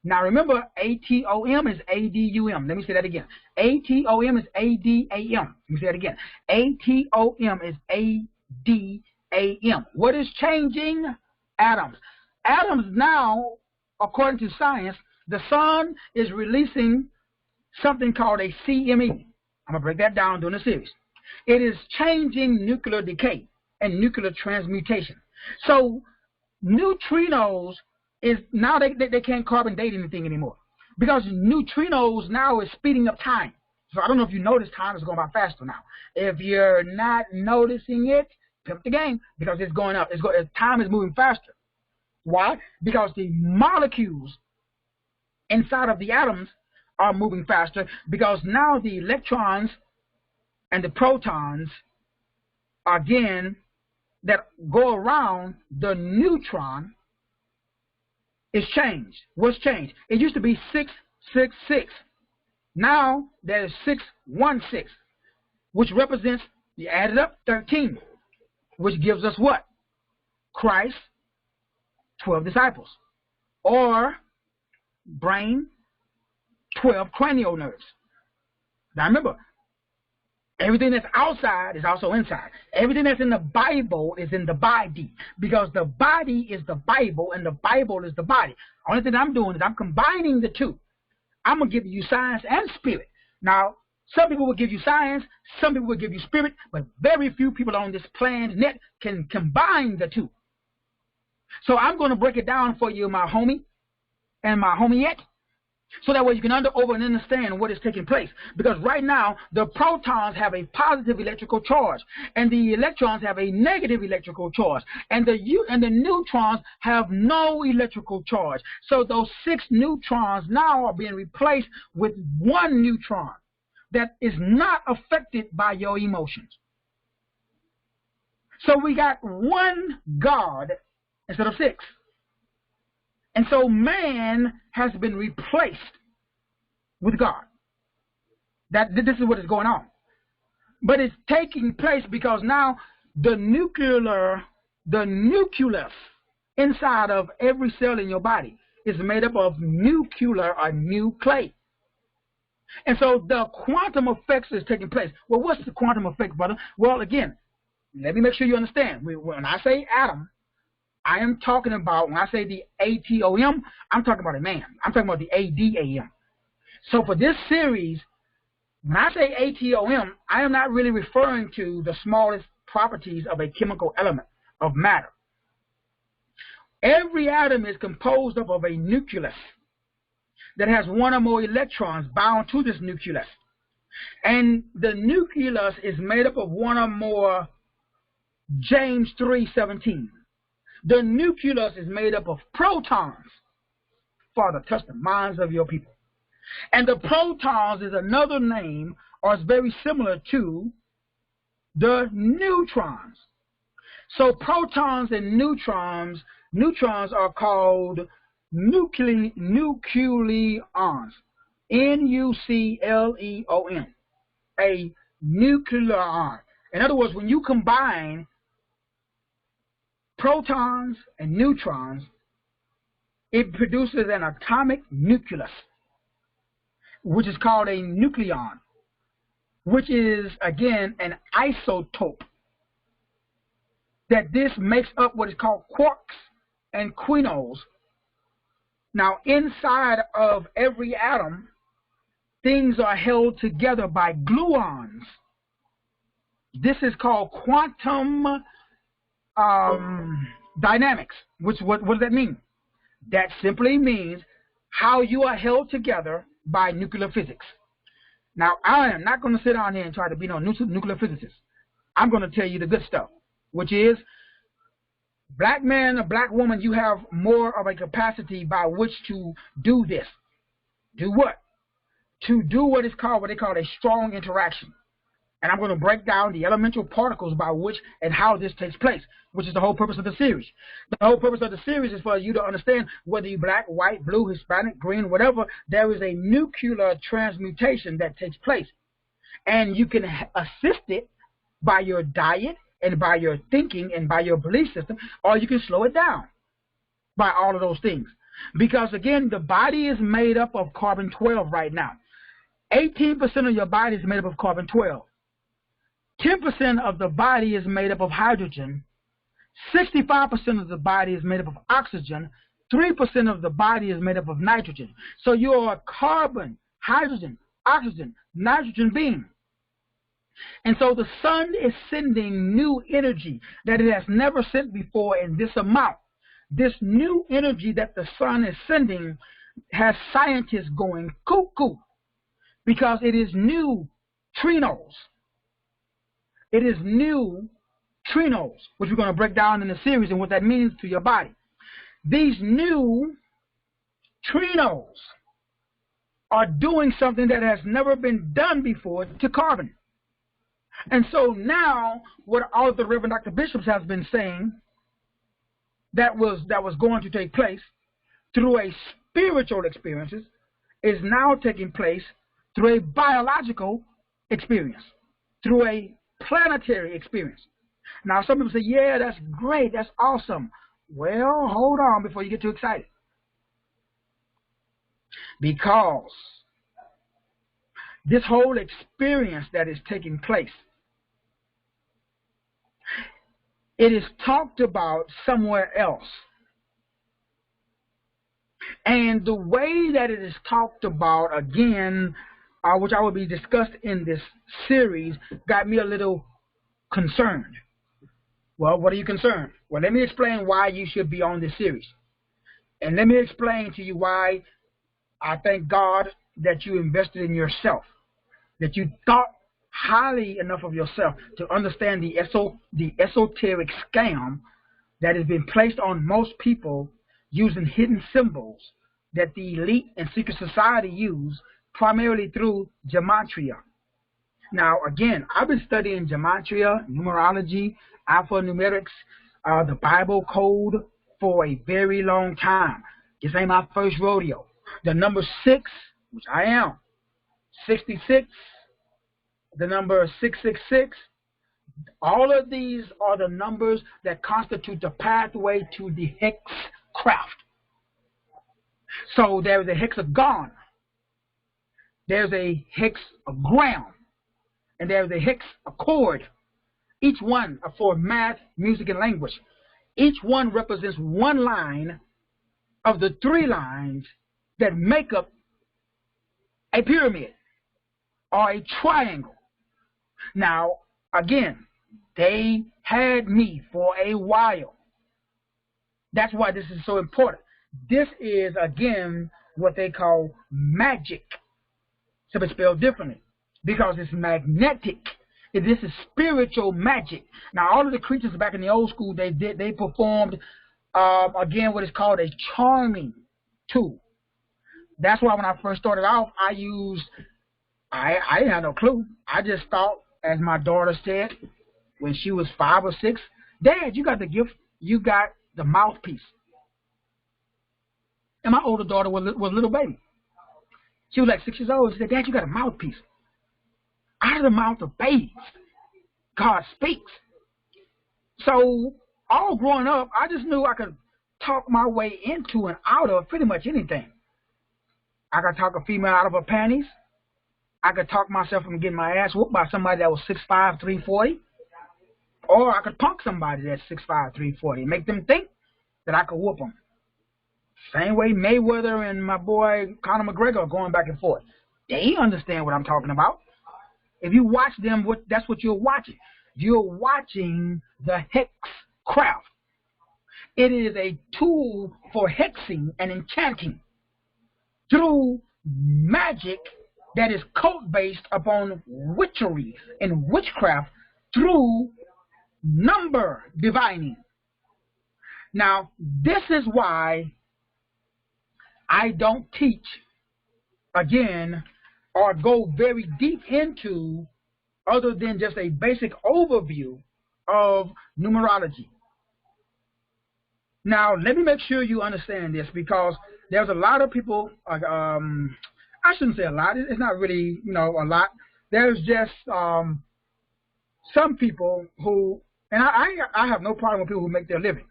Now remember, ATOM is ADUM. Let me say that again. ATOM is ADAM. Let me say that again. ATOM is ADAM. What is changing? Atoms. Atoms now, according to science, the sun is releasing something called a CME. I'm going to break that down during the series. It is changing nuclear decay and nuclear transmutation. So neutrinos is now they can't carbon date anything anymore because neutrinos now is speeding up time. So I don't know if you notice time is going by faster now. If you're not noticing it, pimp the game because it's going up. Time is moving faster. Why? Because the molecules inside of the atoms are moving faster because now the electrons and the protons, again, that go around the neutron is changed. What's changed? It used to be 666. Now there's 616, which represents, you add it up, 13, which gives us what? Christ, 12 disciples, or brain, 12 cranial nerves. Now remember, everything that's outside is also inside. Everything that's in the Bible is in the body because the body is the Bible and the Bible is the body. Only thing I'm doing is I'm combining the two. I'm going to give you science and spirit. Now, some people will give you science, some people will give you spirit, but very few people on this planet can combine the two. So I'm going to break it down for you, my homie and my homiette, so that way you can understand what is taking place. Because right now, the protons have a positive electrical charge, and the electrons have a negative electrical charge, and the neutrons have no electrical charge. So those 6 neutrons now are being replaced with 1 neutron that is not affected by your emotions. So we got 1 God instead of 6. And so man has been replaced with God. This is what is going on. But it's taking place because now the nucleus inside of every cell in your body is made up of nuclear or nuclei. And so the quantum effects is taking place. Well, what's the quantum effect, brother? Well, again, let me make sure you understand. When I say atom, I am talking about, when I say the ATOM, I'm talking about a man. I'm talking about the ADAM. So for this series, when I say ATOM, I am not really referring to the smallest properties of a chemical element of matter. Every atom is composed of a nucleus that has one or more electrons bound to this nucleus. And the nucleus is made up of one or more James 3:17. The nucleus is made up of protons. Father, touch the minds of your people. And the protons is another name, or is very similar to the neutrons. So protons and neutrons are called nucleons. Nucleon. A nucleon. In other words, when you combine protons and neutrons, it produces an atomic nucleus, which is called a nucleon, which is, again, an isotope. That this makes up what is called quarks and quinones. Now, inside of every atom, things are held together by gluons. This is called quantum dynamics. What does that mean? That simply means how you are held together by nuclear physics. Now, I am not going to sit down here and try to be no nuclear physicist. I'm going to tell you the good stuff, which is, black man or black woman, you have more of a capacity by which to do this. Do what? To do what is called, what they call a strong interaction. And I'm going to break down the elemental particles by which and how this takes place, which is the whole purpose of the series. The whole purpose of the series is for you to understand whether you're black, white, blue, Hispanic, green, whatever, there is a nuclear transmutation that takes place. And you can assist it by your diet and by your thinking and by your belief system, or you can slow it down by all of those things. Because, again, the body is made up of carbon-12 right now. 18% of your body is made up of carbon-12. 10% of the body is made up of hydrogen. 65% of the body is made up of oxygen. 3% of the body is made up of nitrogen. So you're a carbon, hydrogen, oxygen, nitrogen being. And so the sun is sending new energy that it has never sent before in this amount. This new energy that the sun is sending has scientists going cuckoo because it is new neutrinos. It is new neutrinos, which we're going to break down in the series and what that means to your body. These new neutrinos are doing something that has never been done before to carbon. And so now, what all the Reverend Dr. Bishops has been saying that was going to take place through a spiritual experiences is now taking place through a biological experience, through a planetary experience. Now, some people say, yeah, that's great, that's awesome. Well, hold on before you get too excited. Because this whole experience that is taking place, it is talked about somewhere else. And the way that it is talked about, again, which I will be discussed in this series, got me a little concerned. Well, what are you concerned? Well, let me explain why you should be on this series. And let me explain to you why I thank God that you invested in yourself, that you thought highly enough of yourself to understand the esoteric scam that has been placed on most people using hidden symbols that the elite and secret society use primarily through gematria. Now, again, I've been studying gematria, numerology, alphanumerics, the Bible code for a very long time. This ain't my first rodeo. The number 6, which I am, 66, the number 666, all of these are the numbers that constitute the pathway to the hex craft. So there's a hexagon, there's a hexagram, and there's a hexachord. Each one are for math, music, and language. Each one represents one line of the 3 lines that make up a pyramid or a triangle. Now, again, they had me for a while That's why this is so important. This is, again, what they call magic. So it's spelled differently because it's magnetic. This is spiritual magic. Now, all of the creatures back in the old school, they performed, again, what is called a charming tool. That's why when I first started off, I didn't have no clue. I just thought, as my daughter said when she was 5 or 6, Dad, you got the gift, you got the mouthpiece. And my older daughter was a little baby. She was like 6 years old. She said, Dad, you got a mouthpiece. Out of the mouth of babes, God speaks. So all growing up, I just knew I could talk my way into and out of pretty much anything. I could talk a female out of her panties. I could talk myself from getting my ass whooped by somebody that was 6'5", 340. Or I could punk somebody that's 6'5", 340 and make them think that I could whoop them. Same way Mayweather and my boy Conor McGregor are going back and forth. They understand what I'm talking about. If you watch them, that's what you're watching. You're watching the hex craft. It is a tool for hexing and enchanting through magic that is cult-based upon witchery and witchcraft through number divining. Now, this is why I don't teach, again, or go very deep into other than just a basic overview of numerology. Now, let me make sure you understand this, because there's a lot of people, I shouldn't say a lot, it's not really, a lot. There's just some people who, and I have no problem with people who make their living.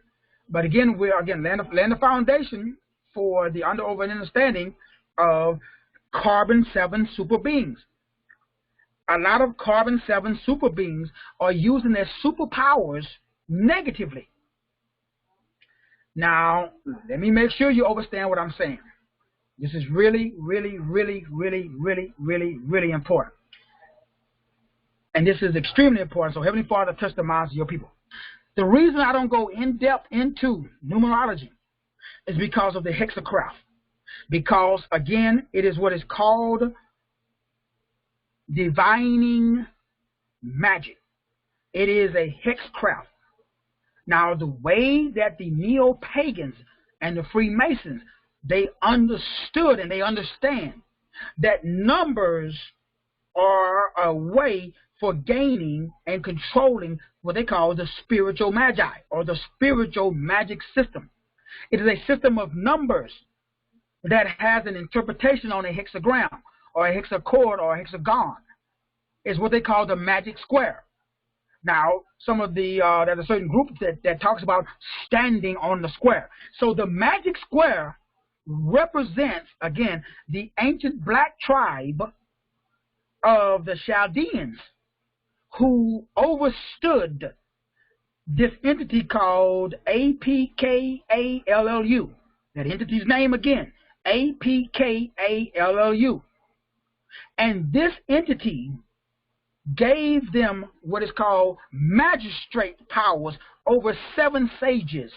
But again, we're laying the foundation for the over and understanding of carbon-7 super beings. A lot of carbon-7 super beings are using their superpowers negatively. Now, let me make sure you understand what I'm saying. This is really, really, really, really, really, really, really important. And this is extremely important. So, Heavenly Father, touch the minds of your people. The reason I don't go in depth into numerology is because of the hexacraft. Because, again, it is what is called divining magic. It is a hexcraft. Now, the way that the neo-pagans and the Freemasons, they understood and they understand that numbers are a way for gaining and controlling what they call the spiritual magi, or the spiritual magic system. It is a system of numbers that has an interpretation on a hexagram, or a hexachord, or a hexagon. It's what they call the magic square. Now, some of the, there's a certain group that talks about standing on the square. So the magic square represents, again, the ancient black tribe of the Chaldeans, who overstood this entity called APKALLU. That entity's name again, APKALLU. And this entity gave them what is called magistrate powers over 7 sages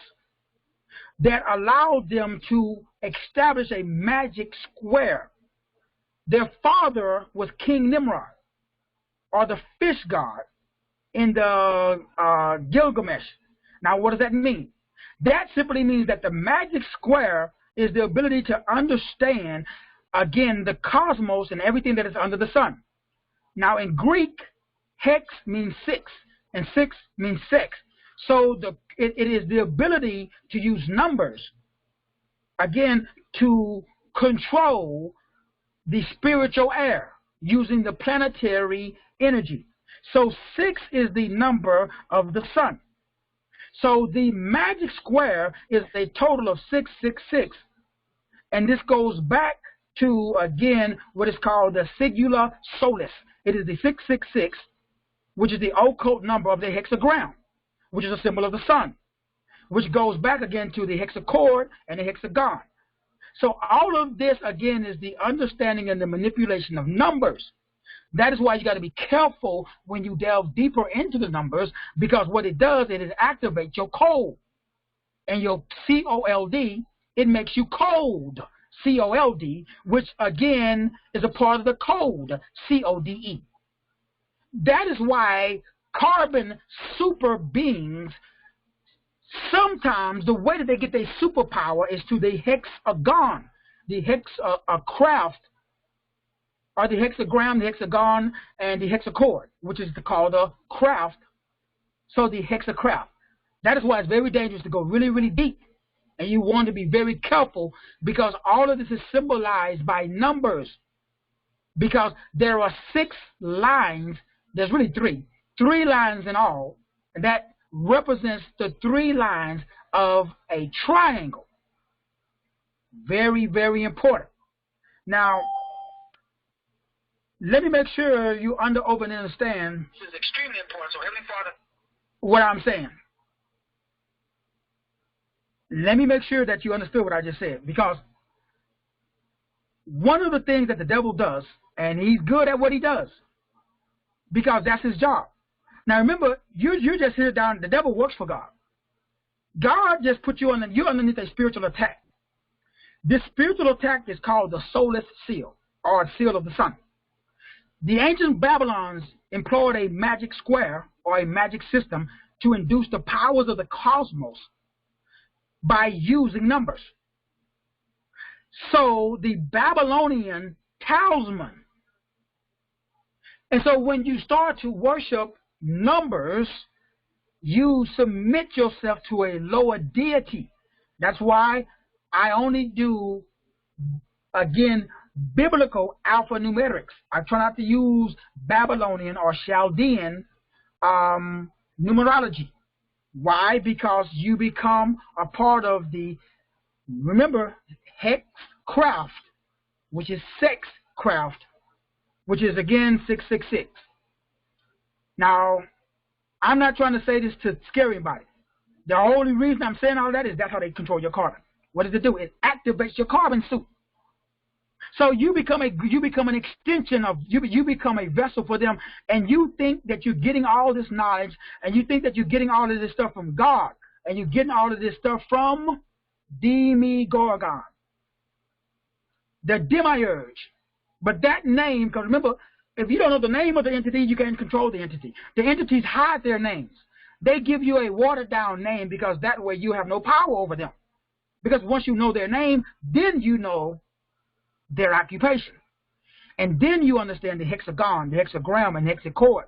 that allowed them to establish a magic square. Their father was King Nimrod, or the fish god in the Gilgamesh. Now, what does that mean? That simply means that the magic square is the ability to understand, again, the cosmos and everything that is under the sun. Now, in Greek, hex means 6, and 6 means sex. So it is the ability to use numbers, again, to control the spiritual air using the planetary energy. So 6 is the number of the sun. So the magic square is a total of 666. And this goes back to, again, what is called the Sigula Solis. It is the 666, which is the occult number of the hexagram, which is a symbol of the sun, which goes back again to the hexachord and the hexagon. So all of this, again, is the understanding and the manipulation of numbers. That is why you got to be careful when you delve deeper into the numbers, because what it does, it is activate your code. and your cold, it makes you cold, cold, which again is a part of the code, code. That is why carbon super beings, sometimes the way that they get their superpower is through the hexagon, the craft, or the hexagram, the hexagon, and the hexachord, which is called the craft. So the hexacraft. That is why it's very dangerous to go really, really deep. And you want to be very careful, because all of this is symbolized by numbers. Because there are 6 lines, there's really 3 lines in all, and that represents the 3 lines of a triangle. Very, very important. Now, let me make sure you open and understand. This is extremely important. So, Heavenly Father, what I'm saying. Let me make sure that you understood what I just said, because one of the things that the devil does, and he's good at what he does, because that's his job. Now remember, you just hear down, the devil works for God. God just put you you're underneath a spiritual attack. This spiritual attack is called the soulless seal, or seal of the sun. The ancient Babylons employed a magic square, or a magic system, to induce the powers of the cosmos by using numbers. So the Babylonian talisman. And so when you start to worship numbers, you submit yourself to a lower deity. That's why I only do, again, biblical alphanumerics. I try not to use Babylonian or Chaldean numerology. Why? Because you become a part of the, remember, hex craft, which is sex craft, which is again 666. Now, I'm not trying to say this to scare anybody. The only reason I'm saying all that is that's how they control your carbon. What does it do? It activates your carbon suit. So you become an extension of, you become a vessel for them, and you think that you're getting all this knowledge, and you think that you're getting all of this stuff from God, and you're getting all of this stuff from Demigorgon, the demiurge. But that name, because remember, if you don't know the name of the entity, you can't control the entity. The entities hide their names. They give you a watered down name, because that way you have no power over them. Because once you know their name, then you know their occupation. And then you understand the hexagon, the hexagram, and hexachord.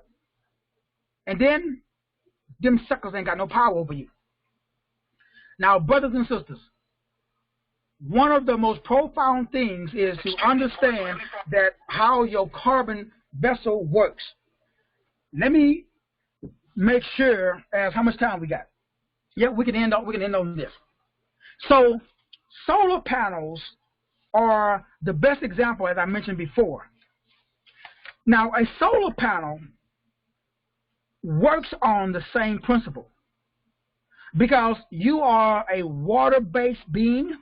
And then them suckers ain't got no power over you. Now, brothers and sisters, one of the most profound things is to understand that how your carbon vessel works. Let me make sure as how much time we got. Yeah, we can end on this. So, solar panels are the best example, as I mentioned before. Now, a solar panel works on the same principle, because you are a water-based being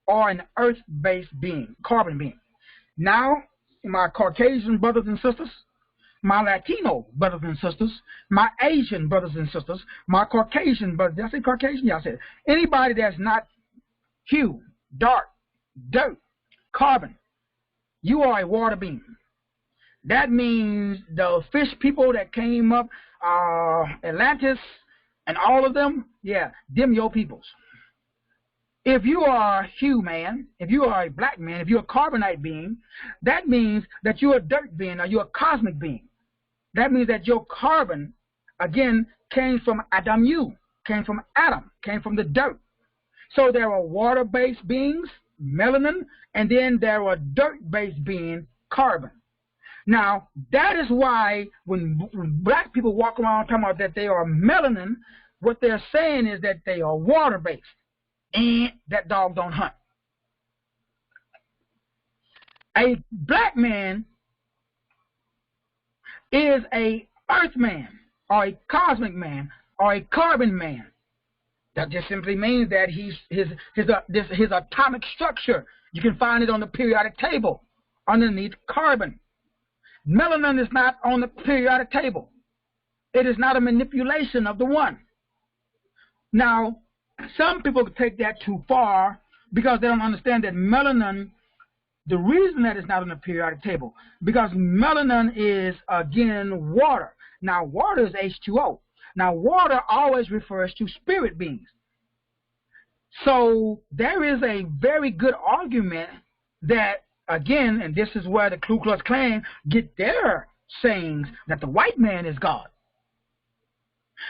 or an earth-based being, carbon being. Now, my Caucasian brothers and sisters, my Latino brothers and sisters, my Asian brothers and sisters, my Caucasian brothers, did I say Caucasian? Yeah, I said it. Anybody that's not hue, dark, dirt, carbon, you are a water being. That means the fish people that came up, Atlantis and all of them, yeah, them your peoples. If you are a hue man, if you are a black man, if you're a carbonite being, that means that you're a dirt being or you're a cosmic being. That means that your carbon, again, came from Adamu, came from Adam, came from the dirt. So there are water-based beings, melanin, and then there are dirt-based being, carbon. Now, that is why when black people walk around talking about that they are melanin, what they're saying is that they are water-based. And that dog don't hunt. A black man is a earth man, or a cosmic man, or a carbon man. That just simply means that his atomic structure, you can find it on the periodic table underneath carbon. Melanin is not on the periodic table. It is not a manipulation of the one. Now, some people take that too far because they don't understand that melanin, the reason that it's not on the periodic table, because melanin is, again, water. Now, water is H2O. Now, water always refers to spirit beings. So there is a very good argument that, again, and this is where the Ku Klux Klan get their sayings, that the white man is God.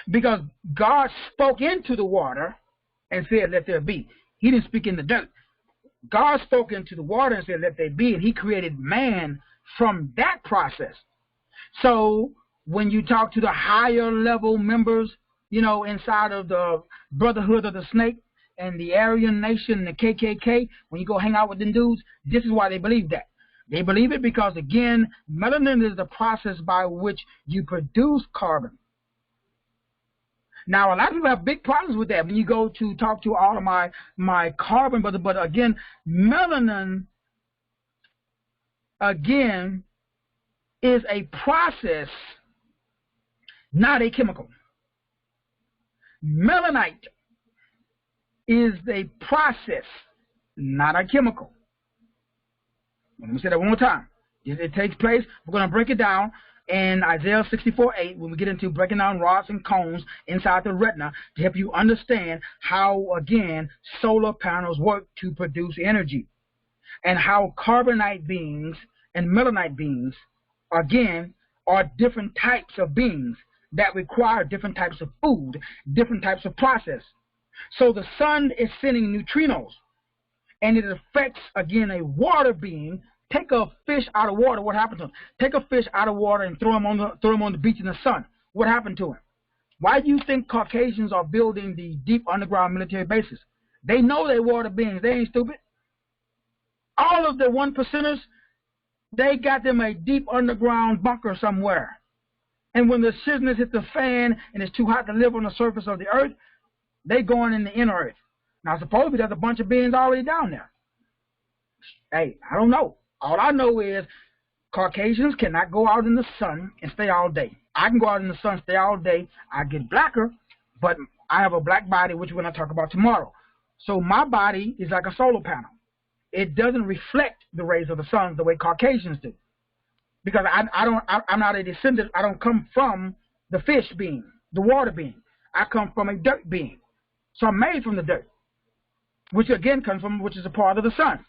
Because God spoke into the water and said, let there be. He didn't speak in the dirt. God spoke into the water and said, let there be, and he created man from that process. So when you talk to the higher level members, you know, inside of the Brotherhood of the Snake and the Aryan Nation and the KKK, when you go hang out with them dudes, this is why they believe that. They believe it because, again, melanin is the process by which you produce carbon. Now, a lot of people have big problems with that when you go to talk to all of my carbon brothers. But, again, melanin, again, is a process, not a chemical. Melanite is a process, not a chemical. Let me say that one more time. It takes place. We're going to break it down in Isaiah 64:8 when we get into breaking down rods and cones inside the retina to help you understand how, again, solar panels work to produce energy, and how carbonite beings and melanite beings, again, are different types of beings that require different types of food, different types of process. So the sun is sending neutrinos, and it affects, again, a water being. Take a fish out of water, what happened to him? Take a fish out of water and throw him on the beach in the sun. What happened to him? Why do you think Caucasians are building the deep underground military bases? They know they're water beings. They ain't stupid. All of the 1%ers, they got them a deep underground bunker somewhere. And when the shizness hit the fan and it's too hot to live on the surface of the earth, they going in the inner earth. Now, supposedly there's a bunch of beings already down there. Hey, I don't know. All I know is Caucasians cannot go out in the sun and stay all day. I can go out in the sun, stay all day. I get blacker, but I have a black body, which we're going to talk about tomorrow. So my body is like a solar panel. It doesn't reflect the rays of the sun the way Caucasians do. Because I'm not a descendant. I don't come from the fish being, the water being. I come from a dirt being. So I'm made from the dirt, which again comes from, which is a part of the sun.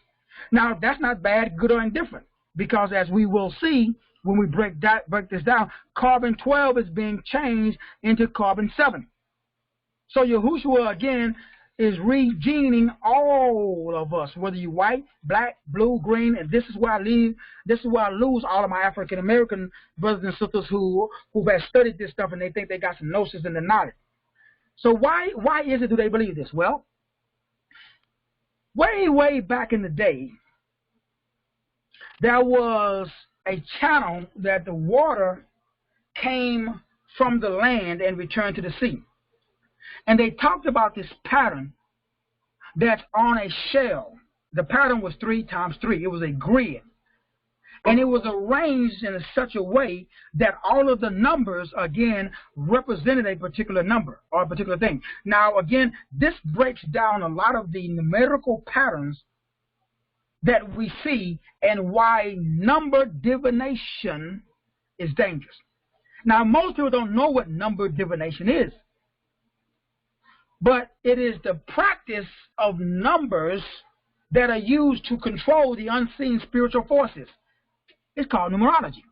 Now, that's not bad, good, or indifferent, because as we will see when we break this down, carbon-12 is being changed into carbon-7. So Yahushua, again, is regening all of us, whether you're white, black, blue, green, and this is where I lose all of my African-American brothers and sisters who have studied this stuff and they think they got some gnosis in the knowledge. So why is it do they believe this? Well, way back in the day, there was a channel that the water came from the land and returned to the sea. And they talked about this pattern that's on a shell. The pattern was 3 times 3. It was a grid. And it was arranged in such a way that all of the numbers, again, represented a particular number or a particular thing. Now, again, this breaks down a lot of the numerical patterns that we see and why number divination is dangerous. Now, most people don't know what number divination is. But it is the practice of numbers that are used to control the unseen spiritual forces. It's called numerology.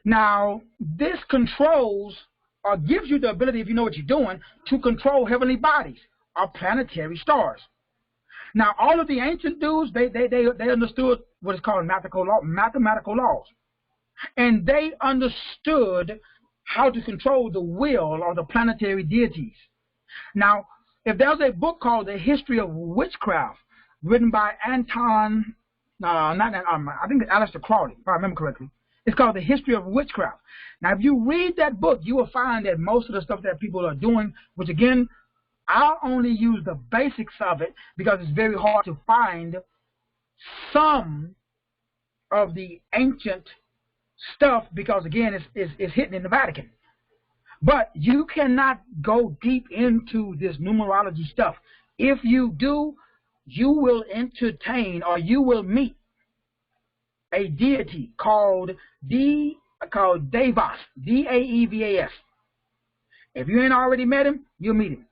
Now, this controls or gives you the ability, if you know what you're doing, to control heavenly bodies or planetary stars. Now, all of the ancient dudes, they understood what is called mathematical laws. And they understood how to control the will of the planetary deities. Now, if there's a book called The History of Witchcraft, written by I think it's Aleister Crowley, if I remember correctly. It's called The History of Witchcraft. Now, if you read that book, you will find that most of the stuff that people are doing, which again, I'll only use the basics of it because it's very hard to find some of the ancient stuff because, again, it's hidden in the Vatican. But you cannot go deep into this numerology stuff. If you do, you will entertain or you will meet a deity called Daevas, Daevas. If you ain't already met him, you'll meet him.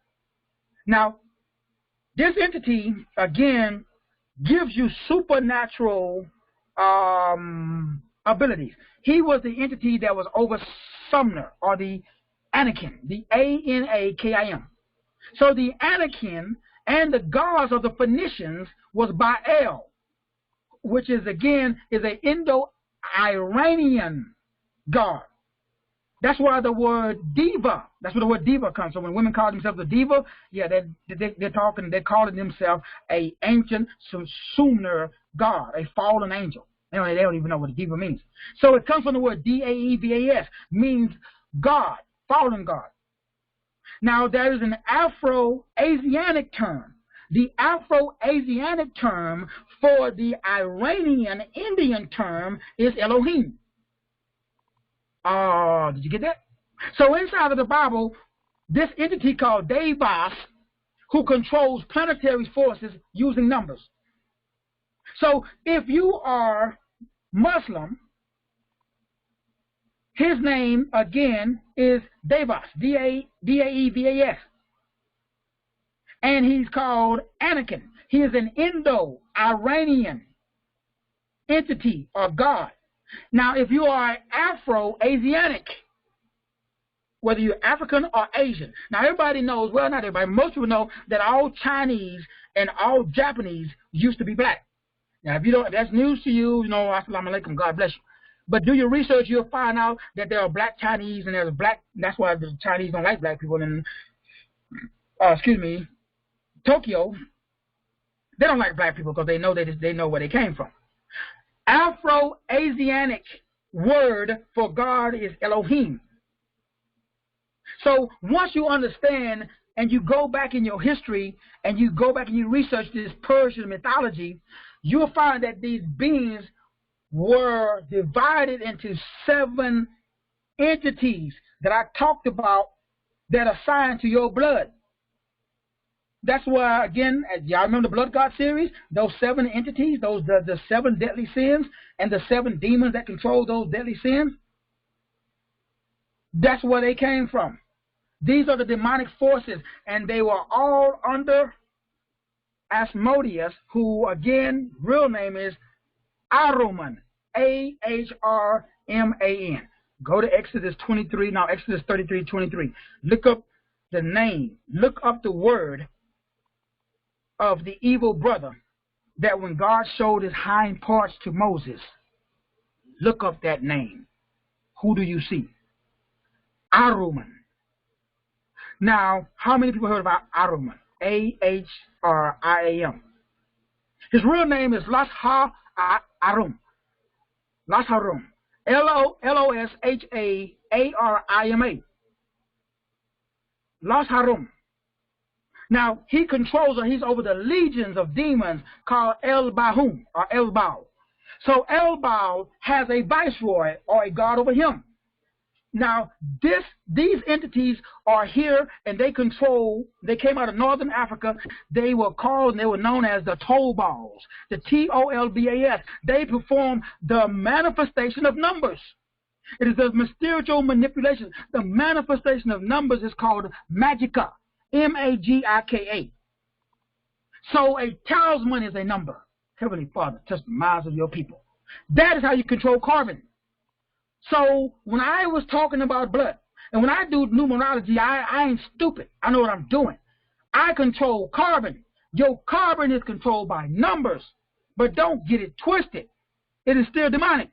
Now, this entity, again, gives you supernatural abilities. He was the entity that was over Sumner, or the Anakim, the Anakim. So the Anakim and the gods of the Phoenicians was Baal, which is, again, is an Indo-Iranian god. That's why the word diva, that's where the word diva comes from. When women call themselves a diva, yeah, they're calling themselves a ancient Sumner god, a fallen angel. They don't even know what a diva means. So it comes from the word Daevas, means God, fallen God. Now, there is an Afro-Asiatic term. The Afro-Asiatic term for the Iranian Indian term is Elohim. Did you get that? So inside of the Bible, this entity called Daevas, who controls planetary forces using numbers. So if you are Muslim, his name, again, is Daevas, Daevas. And he's called Anakim. He is an Indo-Iranian entity or god. Now, if you are Afro-Asiatic, whether you're African or Asian, now everybody knows, well, not everybody, most people know that all Chinese and all Japanese used to be black. Now, if you don't, that's news to you, assalamu alaikum, God bless you. But do your research, you'll find out that there are black Chinese and there's black, that's why the Chinese don't like black people in, Tokyo. They don't like black people because they know where they came from. Afro-Asiatic word for God is Elohim. So once you understand and you go back in your history and you go back and you research this Persian mythology, you'll find that these beings were divided into 7 entities that I talked about that are assigned to your blood. That's why, again, y'all remember the Blood God series? Those 7 entities, the 7 deadly sins, and the 7 demons that control those deadly sins. That's where they came from. These are the demonic forces, and they were all under Asmodeus, who, again, real name is Ahriman, Ahriman. Go to Exodus 23, now Exodus 33:23. Look up the name, look up the word of the evil brother that when God showed his hind parts to Moses, look up that name. Who do you see? Ahriman. Now, how many people heard about Ahriman? Ahriman. His real name is Lasharum. Lasharum. Losharima. Lasharum. Now, he controls, or he's over the legions of demons called El-Bahum, or El-Baal. So El-Baal has a viceroy, or a god over him. Now, these entities are here, and they came out of northern Africa. They were called, and they were known as the Tolbals, the Tolbas. They perform the manifestation of numbers. It is a spiritual manipulation. The manifestation of numbers is called Magika. Magika. So a talisman is a number. Heavenly Father, touch the minds of your people. That is how you control carbon. So when I was talking about blood, and when I do numerology, I ain't stupid. I know what I'm doing. I control carbon. Your carbon is controlled by numbers, but don't get it twisted. It is still demonic.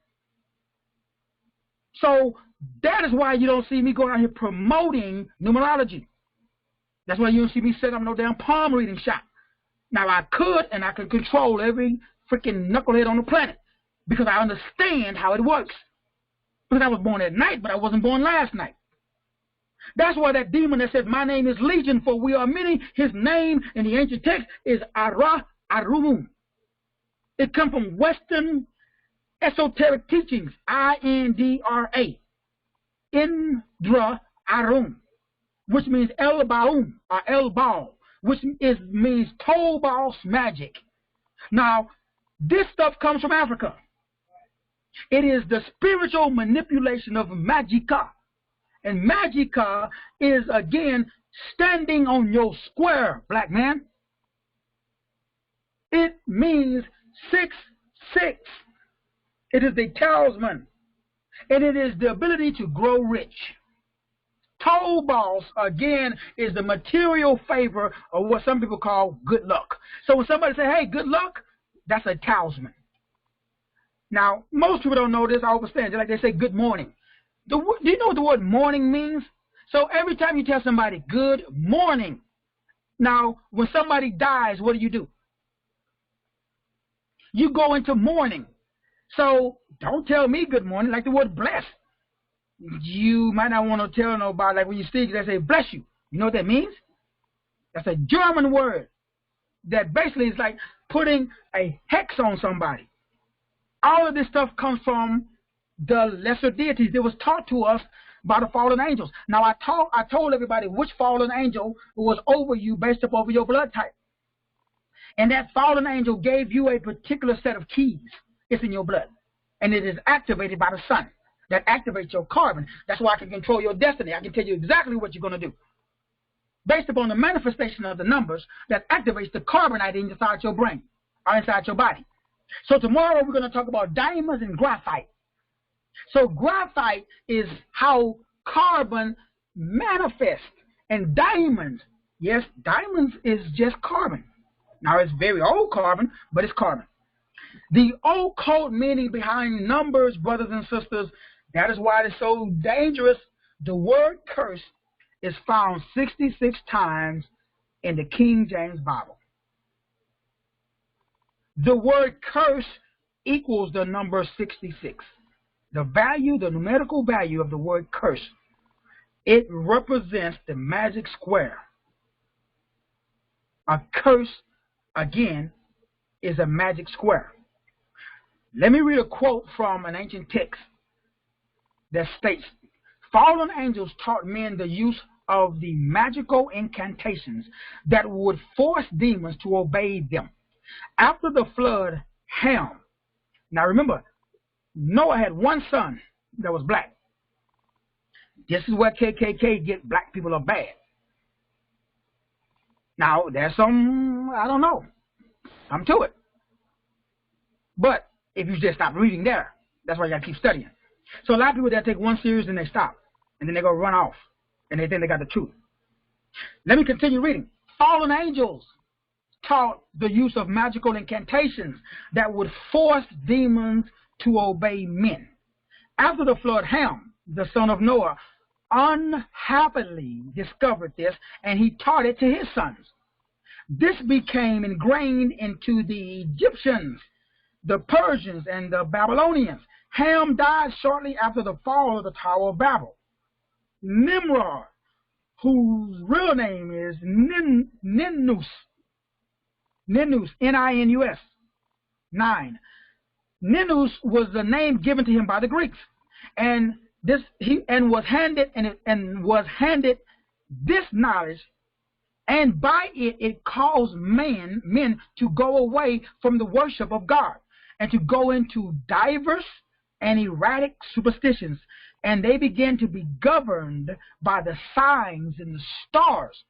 So that is why you don't see me going out here promoting numerology. That's why you don't see me setting up no damn palm reading shop. Now I could, and I can control every freaking knucklehead on the planet because I understand how it works. Because I was born at night, but I wasn't born last night. That's why that demon that says, my name is Legion, for we are many, his name in the ancient text is Arumun. It comes from Western esoteric teachings, Indra. Indra Arum, which means El Baum or El Baal, which means Tobos magic. Now, this stuff comes from Africa. It is the spiritual manipulation of magica. And magica is, again, standing on your square, black man. It means 666. It is the talisman. And it is the ability to grow rich. Tobos, again, is the material favor of what some people call good luck. So when somebody says, hey, good luck, that's a talisman. Now, most people don't know this. I understand. Like they say, good morning. Do you know what the word morning means? So every time you tell somebody, good morning. Now, when somebody dies, what do? You go into mourning. So don't tell me good morning, like the word bless. You might not want to tell nobody, like when you speak, they say, bless you. You know what that means? That's a German word that basically is like putting a hex on somebody. All of this stuff comes from the lesser deities that was taught to us by the fallen angels. Now, I told everybody which fallen angel was over you based upon your blood type. And that fallen angel gave you a particular set of keys. It's in your blood. And it is activated by the sun. That activates your carbon. That's why I can control your destiny. I can tell you exactly what you're going to do. Based upon the manifestation of the numbers that activates the carbonite inside your brain or inside your body. So tomorrow we're going to talk about diamonds and graphite. So graphite is how carbon manifests. And diamonds, yes, diamonds is just carbon. Now it's very old carbon, but it's carbon. The occult meaning behind numbers, brothers and sisters, that is why it's so dangerous. The word curse is found 66 times in the King James Bible. The word curse equals the number 66. The value, the numerical value of the word curse, it represents the magic square. A curse, again, is a magic square. Let me read a quote from an ancient text that states, fallen angels taught men the use of the magical incantations that would force demons to obey them. After the flood, Ham. Now remember, Noah had one son that was black. This is where KKK get black people are bad. Now, there's some, I don't know, I'm to it. But if you just stop reading there, that's why you got to keep studying. So a lot of people, they'll take one series and they stop. And then they go run off. And they think they got the truth. Let me continue reading. Fallen angels taught the use of magical incantations that would force demons to obey men. After the flood, Ham, the son of Noah, unhappily discovered this, and he taught it to his sons. This became ingrained into the Egyptians, the Persians, and the Babylonians. Ham died shortly after the fall of the Tower of Babel. Nimrod, whose real name is Ninus, N-I-N-U-S, 9. Ninus was the name given to him by the Greeks, and was handed this knowledge, and by it caused men to go away from the worship of God and to go into diverse and erratic superstitions, and they began to be governed by the signs in the stars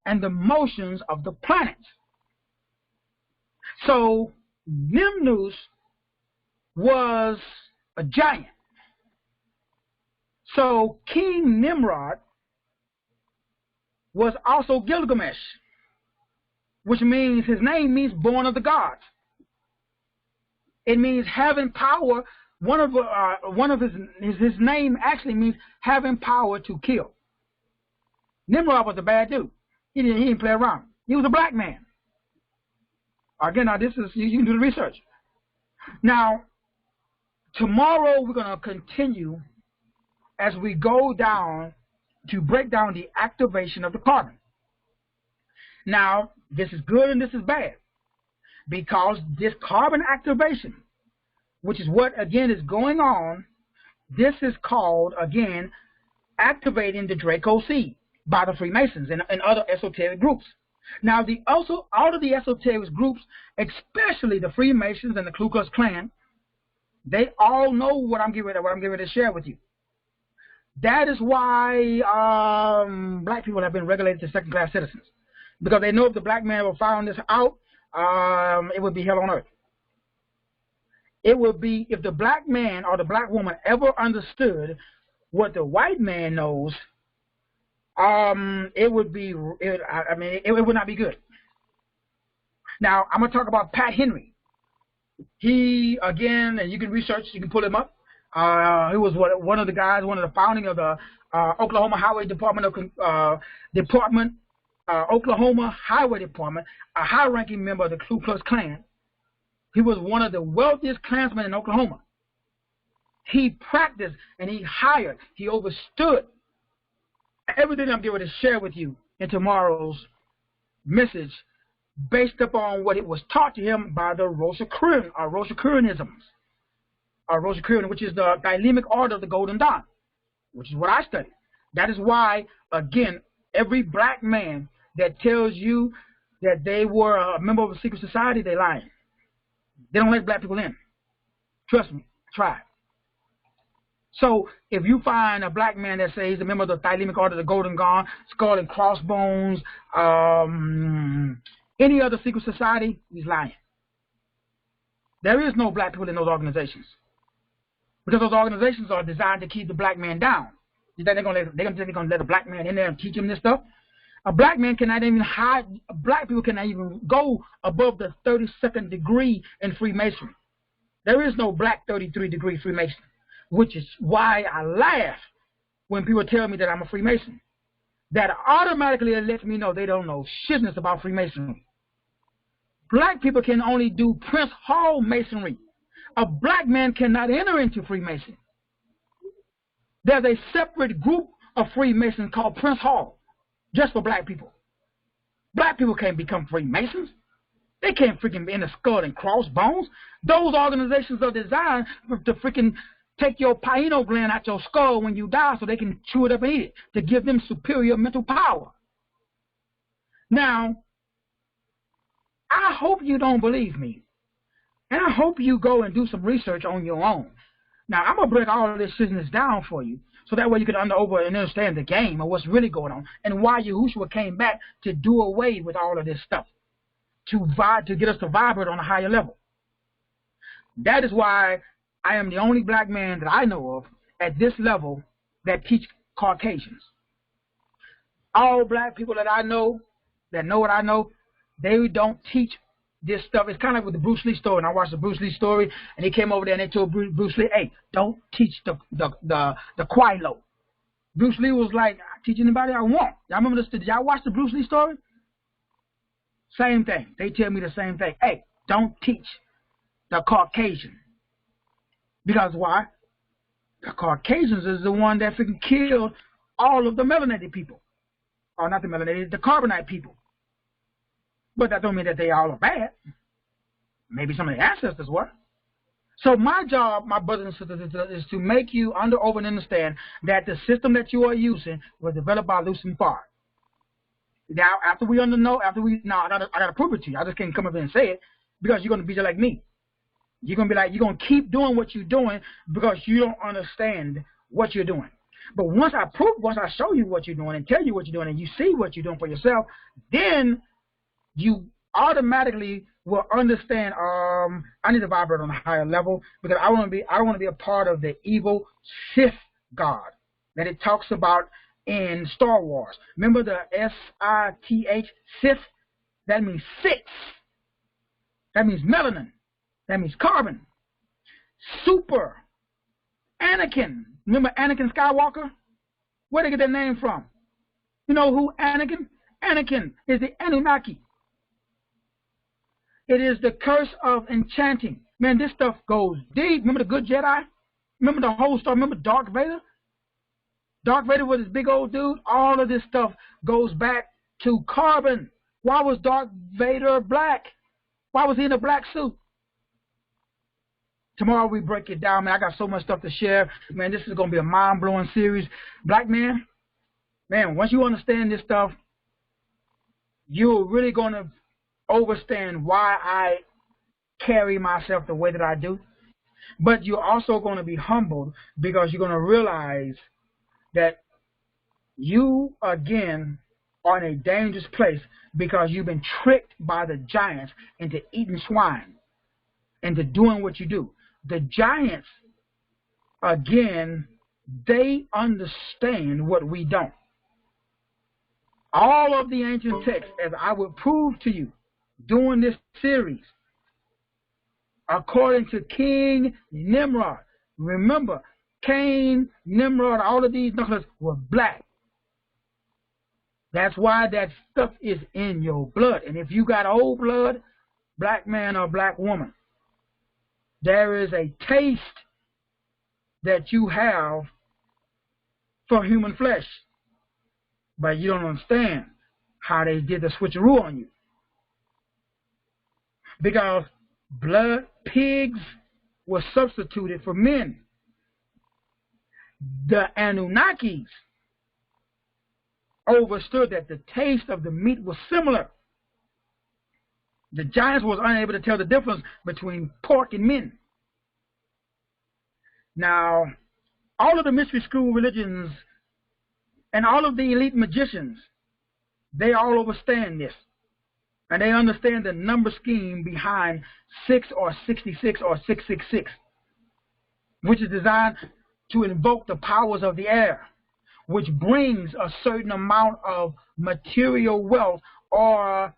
and the motions of the planets. So Ninus was a giant. So King Nimrod was also Gilgamesh, which means his name means born of the gods. It means having power. One of his name actually means having power to kill. Nimrod was a bad dude. He didn't play around. He was a black man. Again, now this is, you can do the research. Now, tomorrow we're going to continue as we go down to break down the activation of the carbon. Now, this is good and this is bad, because this carbon activation, which is what, again, is going on, this is called, again, activating the Draco seed by the Freemasons and other esoteric groups. Now, all of the esoteric groups, especially the Freemasons and the Ku Klux Klan, they all know what I'm getting ready to share with you. That is why black people have been relegated to second-class citizens, because they know if the black man will find this out, it would be hell on earth. It would be, if the black man or the black woman ever understood what the white man knows, it would not be good. Now, I'm going to talk about Pat Henry. He, again, and you can research, you can pull him up. He was one of the founding of the Oklahoma Highway Department, Oklahoma Highway Department, a high-ranking member of the Ku Klux Klan. He was one of the wealthiest Klansmen in Oklahoma. He practiced and he hired, he overstood everything I'm going to share with you in tomorrow's message, based upon what it was taught to him by the Rosicrucianisms, Rosicrucian, which is the Thelemic Order of the Golden Dawn, which is what I studied. That is why, again, every black man that tells you that they were a member of a secret society, they're lying. They don't let black people in. Trust me, try it. So if you find a black man that says he's a member of the Thelemic Order of the Golden Dawn, Skull and Crossbones, any other secret society, he's lying. There is no black people in those organizations, because those organizations are designed to keep the black man down. You think they're gonna let a black man in there and teach him this stuff? A black man cannot even hide. Black people cannot even go above the 32nd degree in Freemasonry. There is no black 33-degree Freemason, which is why I laugh when people tell me that I'm a Freemason. That automatically lets me know they don't know shitness about Freemasonry. Black people can only do Prince Hall Masonry. A black man cannot enter into Freemason. There's a separate group of Freemasons called Prince Hall, just for black people. Black people can't become Freemasons. They can't freaking be in the Skull and Crossbones. Those organizations are designed to freaking take your pineal gland out your skull when you die so they can chew it up and eat it, to give them superior mental power. Now, I hope you don't believe me. And I hope you go and do some research on your own. Now, I'm going to break all of this business down for you, so that way you can understand the game of what's really going on, and why Yahushua came back to do away with all of this stuff, to get us to vibrate on a higher level. That is why I am the only black man that I know of at this level that teach Caucasians. All black people that I know, that know what I know, they don't teach this stuff. It's kind of like with the Bruce Lee story. And I watched the Bruce Lee story, and he came over there and they told Bruce Lee, hey, don't teach the Quilo. Bruce Lee was like, I teach anybody I want. Y'all remember this? Did y'all watch the Bruce Lee story? Same thing. They tell me the same thing. Hey, don't teach the Caucasian. Because why? The Caucasians is the one that freaking killed all of the melanated people. Or not the melanated, the carbonite people. But that don't mean that they all are bad. Maybe some of their ancestors were. So my job, my brothers and sisters, is to make you over and understand that the system that you are using was developed by Lucifer Farr. Now, I got to prove it to you. I just can't come up here and say it, because you're going to be just like me. You're going to be like, you're going to keep doing what you're doing because you don't understand what you're doing. But once I show you what you're doing and tell you what you're doing, and you see what you're doing for yourself, then you automatically will understand. I need to vibrate on a higher level, because I don't want to be a part of the evil Sith God that it talks about in Star Wars. Remember the S-I-T-H, Sith? That means six. That means melanin. That means carbon. Super. Anakin. Remember Anakin Skywalker? Where did they get their name from? You know who Anakin? Anakin is the Anunnaki. It is the curse of enchanting. Man, this stuff goes deep. Remember the good Jedi? Remember the whole story? Remember Darth Vader? Darth Vader was this big old dude. All of this stuff goes back to carbon. Why was Darth Vader black? Why was he in a black suit? Tomorrow we break it down, man. I got so much stuff to share. Man, this is going to be a mind-blowing series. Black man, once you understand this stuff, you're really going to understand why I carry myself the way that I do. But you're also going to be humbled because you're going to realize that you, again, are in a dangerous place because you've been tricked by the giants into eating swine, into doing what you do. The giants, again, they understand what we don't. All of the ancient texts, as I will prove to you during this series, according to King Nimrod. Remember, Cain, Nimrod, all of these knuckles were black. That's why that stuff is in your blood. And if you got old blood, black man or black woman, there is a taste that you have for human flesh. But you don't understand how they did the switcheroo on you. Because blood pigs were substituted for men. The Anunnakis understood that the taste of the meat was similar. The giants was unable to tell the difference between pork and men. Now, all of the mystery school religions and all of the elite magicians, they all understand this. And they understand the number scheme behind 6 or 66 or 666, which is designed to invoke the powers of the air, which brings a certain amount of material wealth, or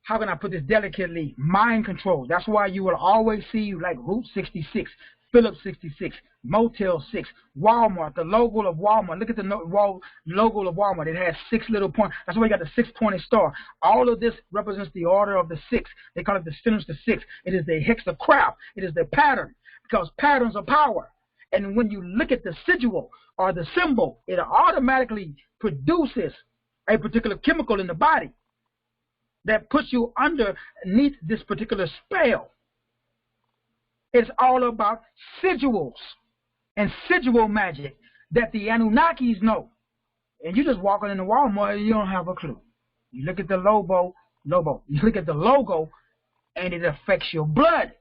how can I put this delicately, mind control. That's why you will always see like Route 66, Phillips 66, Motel 6, Walmart, the logo of Walmart. Look at the logo of Walmart. It has 6 little points. That's why you got the 6-pointed star. All of this represents the order of the 6. They call it the Sinister 6. It is the hexacraft. It is the pattern, because patterns are power. And when you look at the sigil or the symbol, it automatically produces a particular chemical in the body that puts you underneath this particular spell. It's all about sigils and sigil magic that the Anunnakis know. And you just walking in the Walmart and you don't have a clue. You look at the logo, you look at the logo, and it affects your blood,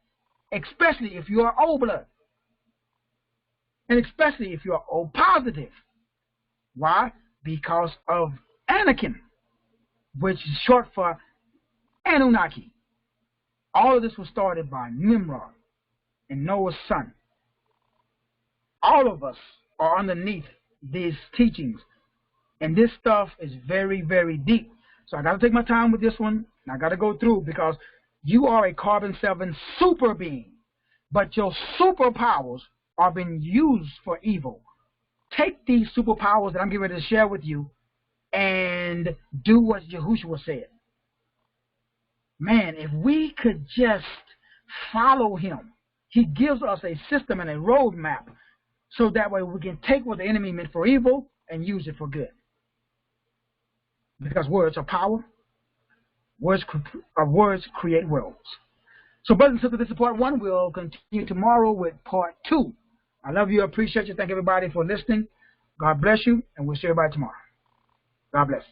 especially if you're O blood. And especially if you're O positive. Why? Because of Anakin, which is short for Anunnaki. All of this was started by Nimrod and Noah's son. All of us are underneath these teachings. And this stuff is very, very deep. So I got to take my time with this one. And I got to go through, because you are a carbon-7 super being. But your superpowers are being used for evil. Take these superpowers that I'm getting ready to share with you and do what Yahushua said. Man, if we could just follow him. He gives us a system and a roadmap, so that way we can take what the enemy meant for evil and use it for good. Because words are power. Words create worlds. So, brothers and sisters, this is part 1. We'll continue tomorrow with part 2. I love you. I appreciate you. Thank everybody for listening. God bless you, and we'll see everybody tomorrow. God bless.